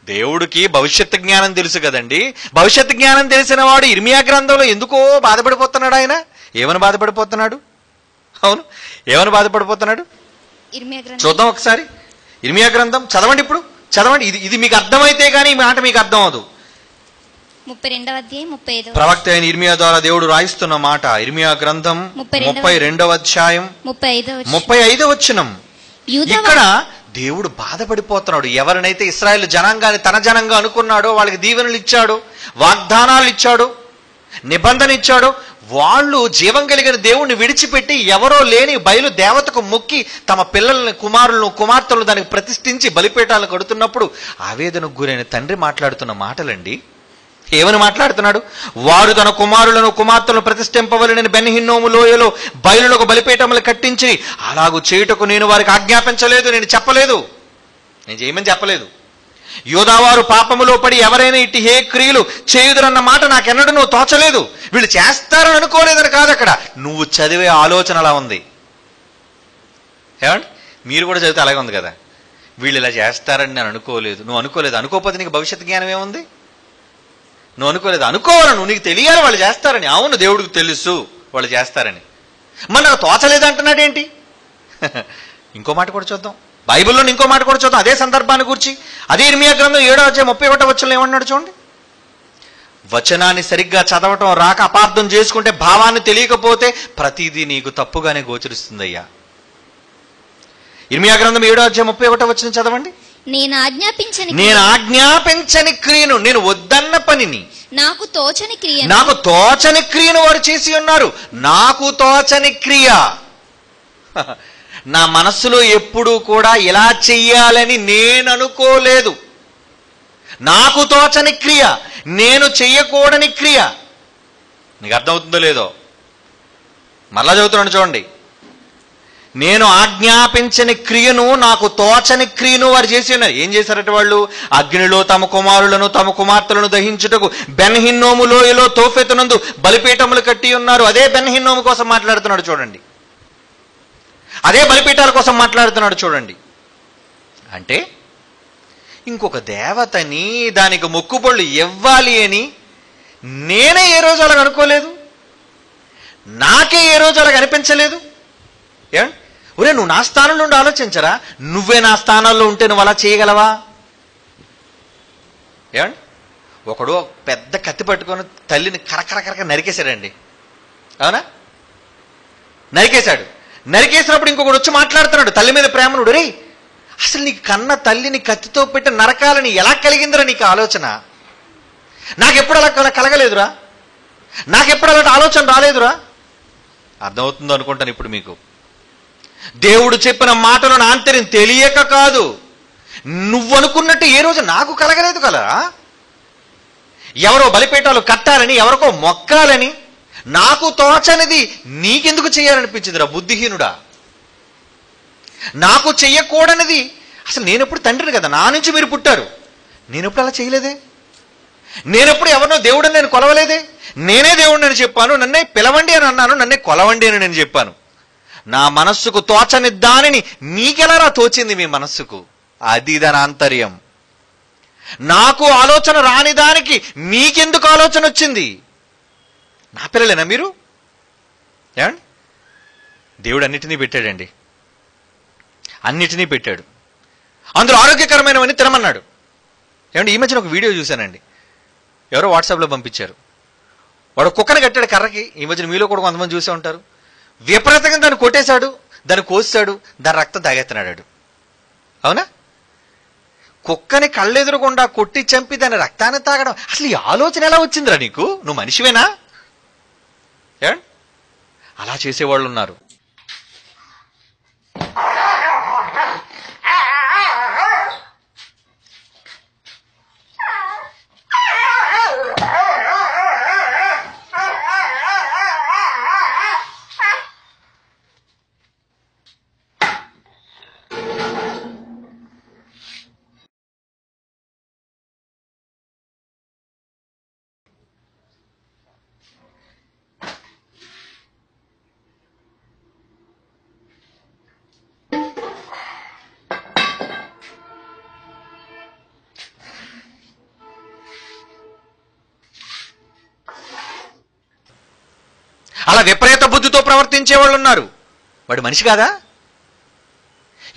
దేవుడికి భవిష్యత్తు జ్ఞానం తెలుసు కదండి. భవిష్యత్తు జ్ఞానం తెలిసిన వాడు ఇర్మియా గ్రంథంలో ఎందుకో బాధపడిపోతున్నాడు. ఆయన ఏమని బాధపడిపోతున్నాడు? అవును, ఏమని బాధపడిపోతున్నాడు? చూద్దాం ఒకసారి ఇర్మియా గ్రంథం చదవండి. ఇప్పుడు చదవండి. ఇది మీకు అర్థమైతే కానీ ఈ మాట మీకు అర్థం అవదు. 32వ అధ్యాయం 35వ ప్రవక్త అయిన ఇర్మియా ద్వారా దేవుడు రాయిస్తున్న మాట. ఇర్మియా గ్రంథం 32వ అధ్యాయం 35వ వచనం. ఇక్కడ దేవుడు బాధపడిపోతున్నాడు. ఎవరినైతే ఇశ్రాయేలు జనాంగాన్ని తన జనంగా అనుకున్నాడో వాళ్ళకి దీవెనలు ఇచ్చాడు, వాగ్దానాలు ఇచ్చాడు, నిబంధన ఇచ్చాడో వాళ్ళు జీవం కలిగిన దేవుణ్ణి విడిచిపెట్టి ఎవరో లేని బయలు దేవతకు మొక్కి తమ పిల్లల్ని, కుమారులను, కుమార్తెలను దానికి ప్రతిష్ఠించి బలిపీఠాలను కడుతున్నప్పుడు ఆవేదనకు గురైన తండ్రి మాట్లాడుతున్న మాటలండి. ఏమని మాట్లాడుతున్నాడు? వారు తన కుమారులను, కుమార్తెలను ప్రతిష్ఠింపవలెనని బెన్ హిన్నోము లోయలో బయలులకు బలిపీఠములు కట్టించి అలాగూ చేయుటకు నేను వారికి ఆజ్ఞాపించలేదు, నేను చెప్పలేదు, నేను చేయమని చెప్పలేదు. యోదావారు పాపములో పడి ఎవరైనా ఇట్టి హే క్రియలు చేయుదురన్న మాట నాకెన్నడూ నువ్వు తోచలేదు. వీళ్ళు చేస్తారని అనుకోలేదని కాదు, అక్కడ నువ్వు చదివే ఆలోచన అలా ఉంది. ఏమండి, మీరు కూడా చదివితే అలాగే ఉంది కదా. వీళ్ళు ఇలా చేస్తారని నేను అనుకోలేదు. నువ్వు అనుకోలేదు, అనుకోకపోతే నీకు భవిష్యత్ జ్ఞానం ఏముంది? నువ్వు అనుకోలేదు, అనుకోవాలి, నువ్వు నీకు తెలియాలి వాళ్ళు చేస్తారని. అవును, దేవుడికి తెలుసు వాళ్ళు చేస్తారని. మరి నాకు తోచలేదు అంటున్నాడు ఏంటి? ఇంకో మాట కూడా చూద్దాం, బైబిల్లో ఇంకో మాట కూడా చూద్దాం అదే సందర్భాన్ని గురించి. అదే ఇర్మియా గ్రంథం 7:31 ఏమన్నాడు చూడండి. వచనాన్ని సరిగ్గా చదవటం రాక అపార్థం చేసుకుంటే, భావాన్ని తెలియకపోతే ప్రతిదీ నీకు తప్పుగానే గోచరిస్తుందయ్యా. ఇర్మియా గ్రంథం 7:31 చదవండి. నేను ఆజ్ఞాపించని క్రియను, నేను వద్దన్న పనిని, నాకు తోచని క్రియను వారు చేసి ఉన్నారు. నాకు తోచని క్రియ. నా మనస్సులో ఎప్పుడూ కూడా ఇలా చెయ్యాలని నేను అనుకోలేదు. నాకు తోచని క్రియ, నేను చెయ్యకూడని క్రియ. నీకు అర్థమవుతుందో లేదో? మరలా చదువుతున్నాను చూడండి. నేను ఆజ్ఞాపించని క్రియను, నాకు తోచని క్రియను వారు చేసి ఉన్నారు. ఏం చేశారట వాళ్ళు? అగ్నిలో తమ కుమారులను, తమ కుమార్తెలను దహించుటకు బెన్ హిన్నోము లోయలో తోఫెతునందు బలిపీఠములు కట్టి ఉన్నారు. అదే బెన్ హిన్నోము కోసం మాట్లాడుతున్నాడు చూడండి. అదే బలిపీఠాల కోసం మాట్లాడుతున్నాడు చూడండి. అంటే ఇంకొక దేవతని, దానికి మొక్కుబళ్ళు ఇవ్వాలి అని నేనే ఏ రోజు అలాగ అనుకోలేదు, నాకే ఏ రోజు అలాగ అనిపించలేదు. ఏమండి, ఒరే నువ్వు నా స్థానంలో ఉండి ఆలోచించరా? నువ్వే నా స్థానాల్లో ఉంటే నువ్వు అలా చేయగలవా? ఏమండి, ఒకడు పెద్ద కత్తి పట్టుకొని తల్లిని కరకరకరక నరికేశాడండి. అవునా? నరికేసినప్పుడు ఇంకొకడు వచ్చి మాట్లాడుతున్నాడు తల్లి మీద ప్రేమను. రే, అసలు నీకు కన్న తల్లిని కత్తితో పెట్టి నరకాలని ఎలా కలిగిందిరా నీకు ఆలోచన? నాకెప్పుడు అలా కలగలేదురా, నాకెప్పుడు అలాంటి ఆలోచన రాలేదురా. అర్థమవుతుందో అనుకుంటాను ఇప్పుడు మీకు. దేవుడు చెప్పిన మాటలను ఆంతర్యం తెలియక కాదు, నువ్వు అనుకున్నట్టు ఏ రోజు నాకు కలగలేదు కదా. ఎవరో బలిపీఠాలు కట్టాలని, ఎవరికో మొక్కాలని నాకు తోచనిది నీకెందుకు చేయాలనిపించిందిరా బుద్ధిహీనుడా? నాకు చెయ్యకూడనిది, అసలు నేనెప్పుడు తండ్రిని కదా, నా నుంచి మీరు పుట్టారు, నేనెప్పుడు అలా చేయలేదే. నేనెప్పుడు ఎవరినో దేవుడని నేను కొలవలేదే. నేనే దేవుడిని అని చెప్పాను, నన్నే పిలవండి అని అన్నాను, నన్నే కొలవండి అని నేను చెప్పాను. నా మనస్సుకు తోచని దానిని మీకెలా తోచింది మీ మనస్సుకు? అది దాని ఆంతర్యం. నాకు ఆలోచన రాని దానికి మీకెందుకు ఆలోచన వచ్చింది? నా పిల్లలేనా మీరు? ఏమండి, దేవుడు అన్నిటినీ పెట్టాడండి, అన్నిటినీ పెట్టాడు. అందులో ఆరోగ్యకరమైనవన్నీ తినమన్నాడు. ఏమండి, ఈ మధ్యన ఒక వీడియో చూశానండి, ఎవరో వాట్సాప్లో పంపించారు. వాడు కుక్కను కట్టాడు కర్రకి. ఈ మధ్యన మీలో కూడా కొంతమంది చూసే ఉంటారు. విపరీతంగా దాన్ని కొట్టేశాడు, దాన్ని కోసాడు, దాని రక్తం తాగెత్తనాడాడు. అవునా? కుక్కని కళ్ళెదురుకుండా కొట్టి చంపి దాని రక్తాన్ని తాగడం, అసలు ఈ ఆలోచన ఎలా వచ్చిందిరా నీకు? నువ్వు మనిషివేనా? అలా చేసేవాళ్ళు ఉన్నారు. అలా విపరీత బుద్ధితో ప్రవర్తించే వాళ్ళు ఉన్నారు. వాడు మనిషి కాదా?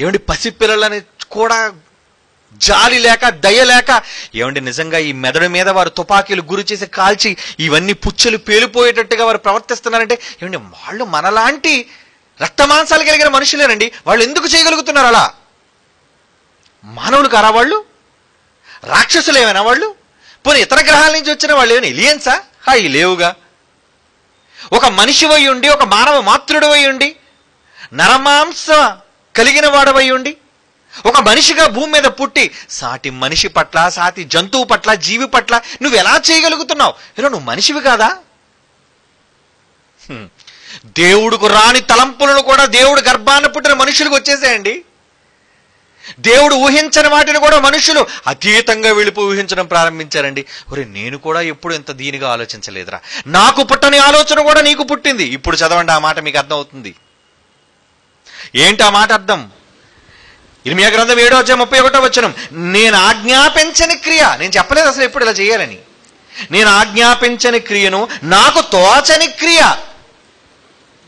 ఏమండి, పసిపిల్లలని కూడా జాలి లేక, దయ లేక, ఏమండి నిజంగా ఈ మెదడు మీద వారు తుపాకీలు గురి చేసి కాల్చి ఇవన్నీ పుచ్చులు పేలిపోయేటట్టుగా వారు ప్రవర్తిస్తున్నారంటే, ఏమండి వాళ్ళు మనలాంటి రక్తమాంసాలు కలిగిన మనుషులేనండి. వాళ్ళు ఎందుకు చేయగలుగుతున్నారు అలా? మానవులు కారా వాళ్ళు? రాక్షసులు ఏమైనా వాళ్ళు? పోనీ ఇతర గ్రహాల నుంచి వచ్చిన వాళ్ళు ఏమైనా ఎలియన్సా? హాయి లేవుగా. ఒక మనిషివై ఉండి, ఒక మానవ మాతృడివై ఉండి, నరమాంస కలిగిన వాడవై ఉండి, ఒక మనిషిగా భూమి మీద పుట్టి సాటి మనిషి పట్ల, సాటి జంతువు పట్ల, జీవి పట్ల నువ్వు ఎలా చేయగలుగుతున్నావు? ఇలా నువ్వు మనిషివి కాదా? దేవుడుకు రాని తలంపులను కూడా దేవుడు గర్భాన పుట్టిన మనుషులకు వచ్చేసాయండి. దేవుడు ఊహించని వాటిని కూడా మనుషులు అతీతంగా వెళ్ళిపోయి ఊహించడం ప్రారంభించారండి. ఒరే, నేను కూడా ఎప్పుడు ఇంత దీనిగా ఆలోచించలేదురా, నాకు పుట్టని ఆలోచన కూడా నీకు పుట్టింది. ఇప్పుడు చదవండి, ఆ మాట మీకు అర్థం అవుతుంది. ఏంటి ఆ మాట అర్థం? ఇర్మియా గ్రంథం 7:31 నేను ఆజ్ఞాపించని క్రియ, నేను చెప్పలేదు అసలు ఎప్పుడు ఇలా చేయాలని, నేను ఆజ్ఞాపించని క్రియను, నాకు తోచని క్రియ,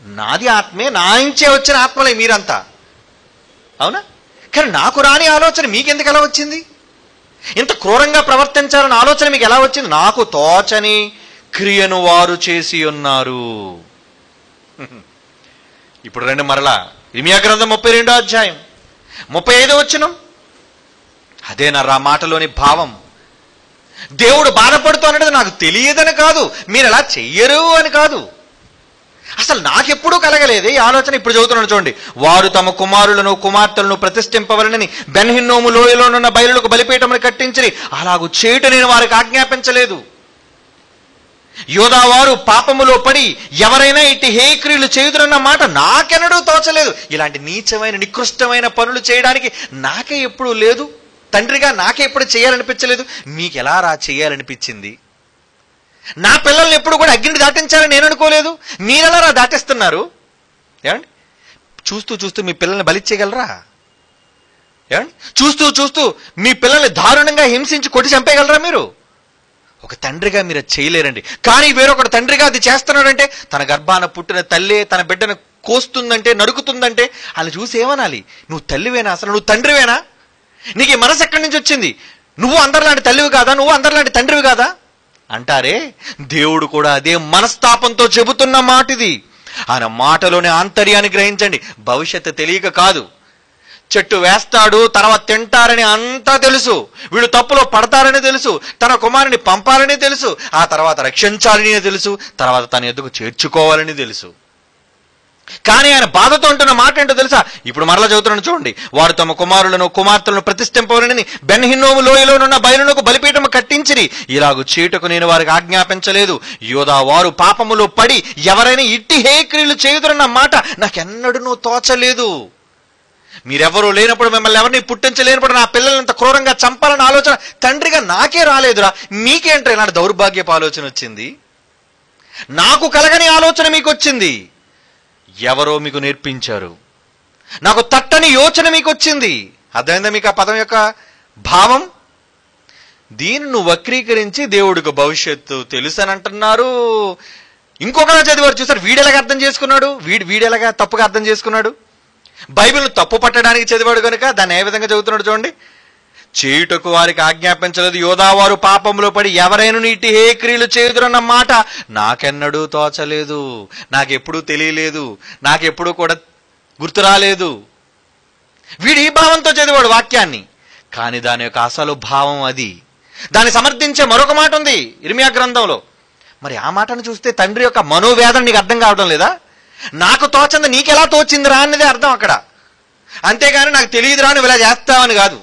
నాది ఆత్మే, నా ఇంచే వచ్చిన ఆత్మలే మీరంతా, అవునా? కానీ నాకు రాని ఆలోచన మీకెందుకు ఎలా వచ్చింది? ఇంత క్రూరంగా ప్రవర్తించాలన్న ఆలోచన మీకు ఎలా వచ్చింది? నాకు తోచని క్రియను వారు చేసి ఉన్నారు. ఇప్పుడు రండి మరలా ఇర్మియా గ్రంథం 32:35 అదేనరా మాటలోని భావం. దేవుడు బాధపడుతూ అనేది నాకు తెలియదని కాదు, మీరు ఎలా చెయ్యరు అని కాదు, అసలు నాకెప్పుడూ కలగలేదు ఈ ఆలోచన. ఇప్పుడు చదువుతున్నాను చూడండి. వారు తమ కుమారులను కుమార్తెలను ప్రతిష్ఠింపవలనని బెన్ హిన్నోము లోయలోనున్న బయలులకు బలిపీఠమును కట్టించి అలాగూ చేయుట నేను వారికి ఆజ్ఞాపించలేదు. యోధా వారు పాపములో పడి ఎవరైనా ఇట్టి హేక్రియలు చేయుదురన్న మాట నాకెన్నడూ తోచలేదు. ఇలాంటి నీచమైన నికృష్టమైన పనులు చేయడానికి నాకే ఎప్పుడూ లేదు, తండ్రిగా నాకే ఎప్పుడు చేయాలనిపించలేదు. మీకు ఎలా రా చేయాలనిపించింది? నా పిల్లల్ని ఎప్పుడు కూడా అగ్నిని దాటించాలని నేను అనుకోలేదు, మీరెలా రా దాటిస్తున్నారు? ఏమండి, చూస్తూ చూస్తూ మీ పిల్లల్ని బలిచ్చేయగలరా? ఏమండి, చూస్తూ చూస్తూ మీ పిల్లల్ని దారుణంగా హింసించి కొట్టి చంపేయగలరా మీరు? ఒక తండ్రిగా మీరు చేయలేరండి. కానీ వేరొకటి తండ్రిగా అది చేస్తున్నాడంటే, తన గర్భాన పుట్టిన తల్లే తన బిడ్డను కోస్తుందంటే, నరుకుతుందంటే అలా చూసి ఏమనాలి? నువ్వు తల్లివేనా? అసలు నువ్వు తండ్రివేనా? నీకు ఈ మనసు ఎక్కడి నుంచి వచ్చింది? నువ్వు అందరిలాంటి తల్లివి కాదా? నువ్వు అందరిలాంటి తండ్రివి కాదా అంటారే. దేవుడు కూడా అదే మనస్తాపంతో చెబుతున్న మాట ఇది. ఆయన మాటలోని ఆంతర్యాన్ని గ్రహించండి. భవిష్యత్తు తెలియక కాదు, చెట్టు వేస్తాడు, తర్వాత తింటారని అంతా తెలుసు, వీళ్ళు తప్పులో పడతారని తెలుసు, తన కుమారుని పంపాలని తెలుసు, ఆ తర్వాత రక్షించాలని తెలుసు, తర్వాత తన ఎద్దుకు చేర్చుకోవాలని తెలుసు. కానీ ఆయన బాధతో అంటున్న మాట ఏంటో తెలుసా? ఇప్పుడు మరలా చదువుతున్నాను చూడండి. వారు తమ కుమారులను కుమార్తెలను ప్రతిష్ఠింపవలనని బెన్ హిన్నోము లోయలోనున్న బయలునకు బలిపీఠము కట్టించిరి, ఇలాగు చీటకు నేను వారికి ఆజ్ఞాపించలేదు. యోధా వారు పాపములో పడి ఎవరైనా ఇట్టి హేక్రియలు చేయుదురన్న మాట నాకెన్నడూ తోచలేదు. మీరెవరూ లేనప్పుడు, మిమ్మల్ని ఎవరిని పుట్టించలేనప్పుడు నా పిల్లల్ని ఇంత క్రూరంగా చంపాలన్న ఆలోచన తండ్రిగా నాకే రాలేదురా. మీకేంటో ఇలాంటి దౌర్భాగ్యపు ఆలోచన వచ్చింది? నాకు కలగని ఆలోచన మీకు వచ్చింది. ఎవరో మీకు నేర్పించారు. నాకు తట్టని యోచన మీకు వచ్చింది. అర్థమైందా మీకు ఆ పదం యొక్క భావం? దీన్ని నువ్వు వక్రీకరించి దేవుడికి భవిష్యత్తు తెలుసు అని అంటున్నారు. ఇంకొకలా చదివారు చూసారు, వీడెలాగా అర్థం చేసుకున్నాడు, వీడెలాగా తప్పుగా అర్థం చేసుకున్నాడు. బైబిల్ను తప్పు పట్టడానికి చదివాడు కనుక దాన్ని ఏ విధంగా చదువుతున్నాడు చూడండి. చేయుటకు వారికి ఆజ్ఞాపించలేదు, యోధావారు పాపంలో పడి ఎవరైనా నీటి ఏ క్రియలు చేయుదురన్న మాట నాకెన్నడూ తోచలేదు, నాకెప్పుడూ తెలియలేదు, నాకెప్పుడూ కూడా గుర్తు రాలేదు. వీడు ఈ భావంతో చదివాడు వాక్యాన్ని. కానీ దాని యొక్క అసలు భావం అది. దాన్ని సమర్థించే మరొక మాట ఉంది ఇర్మియా గ్రంథంలో. మరి ఆ మాటను చూస్తే తండ్రి యొక్క మనోవేదన నీకు అర్థం కావడం లేదా? నాకు తోచంది నీకెలా తోచిందిరా అన్నదే అర్థం అక్కడ. అంతేగాని నాకు తెలియదురా నువ్వు ఇలా చేస్తావని కాదు.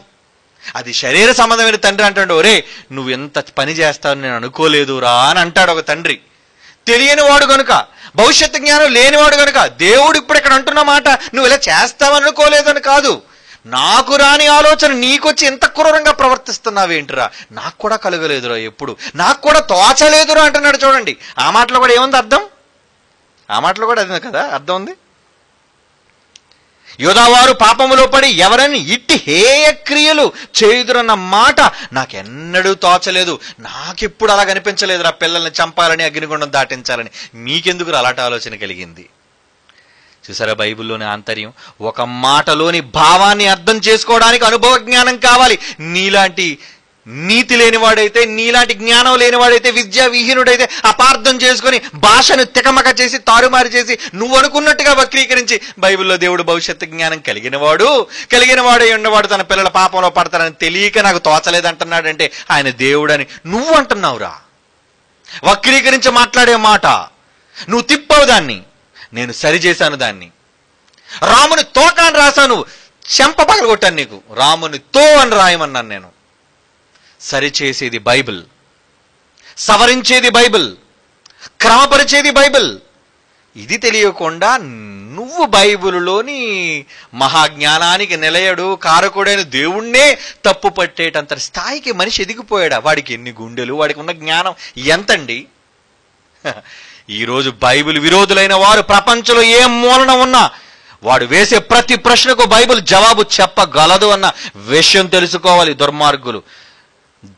అది శరీర సంబంధమైన తండ్రి అంటాడు, ఒరే నువ్వు ఎంత పని చేస్తావని నేను అనుకోలేదురా అని అంటాడు ఒక తండ్రి. తెలియని వాడు కనుక, భవిష్యత్తు జ్ఞానం లేనివాడు కనుక దేవుడు ఇప్పుడు ఇక్కడ అంటున్న మాట నువ్వు ఇలా చేస్తావని అనుకోలేదని కాదు, నాకు రాని ఆలోచన నీకొచ్చి ఎంత క్రూరంగా ప్రవర్తిస్తున్నావేంటిరా, నాకు కూడా కలగలేదురా, ఎప్పుడు నాకు కూడా తోచలేదురా అంటున్నాడు. చూడండి ఆ మాటలో కూడా ఏముంది అర్థం? ఆ మాటలో కూడా అదే కదా అర్థం ఉంది. యోధావారు పాపములో పడి ఎవరైనా ఇట్టి హేయ క్రియలు చేయుదురన్న మాట నాకెన్నడూ తోచలేదు, నాకెప్పుడు అలా కనిపించలేదురా పిల్లల్ని చంపాలని అగ్నిగుండం దాటించాలని. మీకెందుకు అలాంటి ఆలోచన కలిగింది? చూసారా బైబిల్లోని ఆంతర్యం? ఒక మాటలోని భావాన్ని అర్థం చేసుకోవడానికి అనుభవ జ్ఞానం కావాలి. నీలాంటి నీతి లేనివాడైతే, నీలాంటి జ్ఞానం లేనివాడైతే, విద్యా విహీనుడైతే అపార్థం చేసుకుని భాషను తికమక చేసి తారుమారు చేసి నువ్వు అనుకున్నట్టుగా వక్రీకరించి బైబిల్లో దేవుడు భవిష్యత్తు జ్ఞానం కలిగిన వాడై ఉన్నవాడు తన పిల్లల పాపంలో పడతారని తెలియక నాకు తోచలేదంటున్నాడంటే ఆయన దేవుడని నువ్వు అంటున్నావురా. వక్రీకరించి మాట్లాడే మాట, నువ్వు తిప్పావు దాన్ని, నేను సరిచేశాను దాన్ని. రాముని తోక అని రాశాను, చెంప పగలగొట్టాను నీకు. రాముని తో అని రాయమన్నాను నేను. సరిచేసేది బైబిల్, సవరించేది బైబిల్, క్రమపరిచేది బైబిల్. ఇది తెలియకుండా నువ్వు బైబిలులోని మహాజ్ఞానానికి నిలయడు కారకుడైన దేవుణ్ణే తప్పు పట్టేటంత స్థాయికి మనిషి ఎదిగిపోయాడా? వాడికి ఎన్ని గుండెలు, వాడికి ఉన్న జ్ఞానం ఎంతండి? ఈరోజు బైబిల్ విరోధులైన వారు ప్రపంచంలో ఏ మూలన ఉన్నా వాడు వేసే ప్రతి ప్రశ్నకు బైబిల్ జవాబు చెప్పగలదు అన్న విషయం తెలుసుకోవాలి దుర్మార్గులు.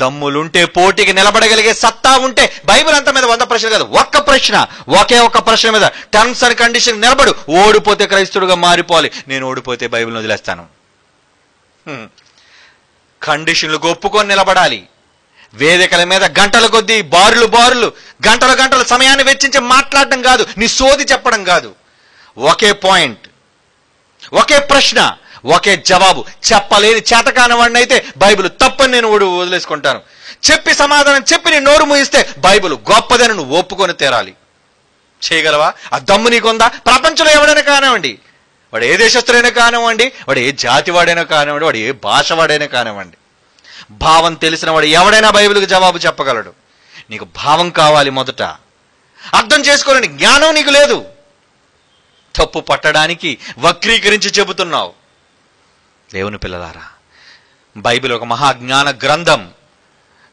దమ్ములుంటే, పోటీకి నిలబడగలిగే సత్తా ఉంటే బైబిల్ అంత మీద 100 ప్రశ్నలు కాదు, ఒక్క ప్రశ్న, ఒకే ఒక్క ప్రశ్న మీద టర్మ్స్ అండ్ కండిషన్ నిలబడు. ఓడిపోతే క్రైస్తవుడుగా మారిపోవాలి. నేను ఓడిపోతే బైబిల్ని వదిలేస్తాను. కండిషన్లు ఒప్పుకొని నిలబడాలి. వేదికల మీద గంటల కొద్దీ బారులు గంటల సమయాన్ని వెచ్చించి మాట్లాడడం కాదు, నీ సోది చెప్పడం కాదు. ఒకే పాయింట్, ఒకే ప్రశ్న, ఒకే జవాబు. చెప్పలేని చేతకాని వాడిని అయితే బైబిల్ తప్పని నేను వదిలేసుకుంటాను. చెప్పి సమాధానం చెప్పి నీ నోరు మూయిస్తే బైబిల్ గొప్పదని నువ్వు ఒప్పుకొని తీరాలి. చేయగలవా? ఆ దమ్ము నీకుందా? ప్రపంచంలో ఎవడైనా కానివ్వండి, వాడు ఏ దేశస్తుడైనా కానివ్వండి, వాడు ఏ జాతి వాడైనా కానివ్వండి, వాడు ఏ భాష వాడైనా కానివ్వండి, భావం తెలిసిన వాడు ఎవడైనా బైబిల్కి జవాబు చెప్పగలడు. నీకు భావం కావాలి మొదట. అర్థం చేసుకోలేని జ్ఞానం నీకు లేదు. తప్పు పట్టడానికి వక్రీకరించి చెబుతున్నావు. దేవుని పిల్లలారా, బైబిల్ ఒక మహాజ్ఞాన గ్రంథం.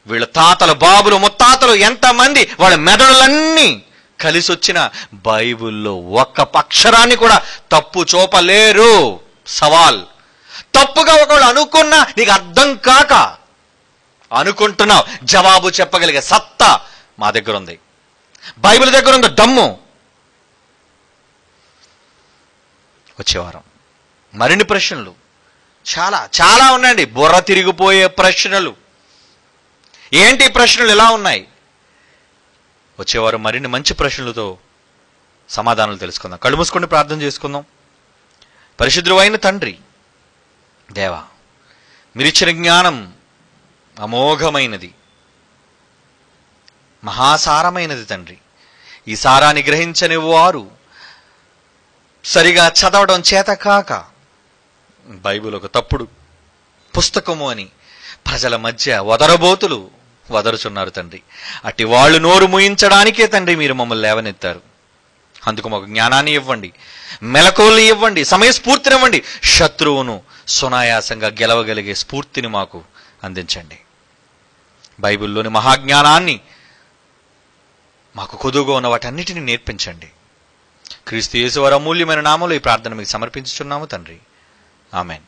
వీళ్ళ తాతలు, బాబులు, ముత్తాతలు ఎంతమంది వాళ్ళ మెదడులన్నీ కలిసి వచ్చిన బైబిల్లో ఒక్క అక్షరాన్ని కూడా తప్పు చూపలేరు. సవాల్. తప్పుగా ఒకళ్ళు అనుకున్నా నీకు అర్థం కాక అనుకుంటున్నావు, జవాబు చెప్పగలిగే సత్తా మా దగ్గర ఉంది, బైబిల్ దగ్గర ఉంది దమ్ము. వచ్చేవారం మరిన్ని ప్రశ్నలు చాలా ఉన్నాయండి. బుర్ర తిరిగిపోయే ప్రశ్నలు. ఏంటి ప్రశ్నలు ఎలా ఉన్నాయి? వచ్చేవారు మరిన్ని మంచి ప్రశ్నలతో సమాధానాలు తెలుసుకుందాం. కళ్ళు మూసుకొని ప్రార్థన చేసుకుందాం. పరిశుద్ధుడు అయిన తండ్రి, దేవా, మీరిచ్చిన జ్ఞానం అమోఘమైనది, మహాసారమైనది తండ్రి. ఈ సారాన్ని గ్రహించని వారు సరిగా చదవడం చేత కాక బైబిల్ ఒక తప్పుడు పుస్తకము అని ప్రజల మధ్య వదరబోతులు వదరుచున్నారు తండ్రి. అట్టి వాళ్ళు నోరు మూయించడానికే తండ్రి మీరు మమ్మల్ని లేవనెత్తారు. అందుకు మాకు జ్ఞానాన్ని ఇవ్వండి, మెలకువలు ఇవ్వండి, సమయస్ఫూర్తినివ్వండి. శత్రువును సునాయాసంగా గెలవగలిగే స్ఫూర్తిని మాకు అందించండి. బైబిల్లోని మహాజ్ఞానాన్ని మాకు కొదువుగా ఉన్న వాటన్నిటిని నేర్పించండి. క్రీస్తు యేసు వారి అమూల్యమైన నామములో ఈ ప్రార్థన మీకు సమర్పించుచున్నాము తండ్రి. ఆమెన్.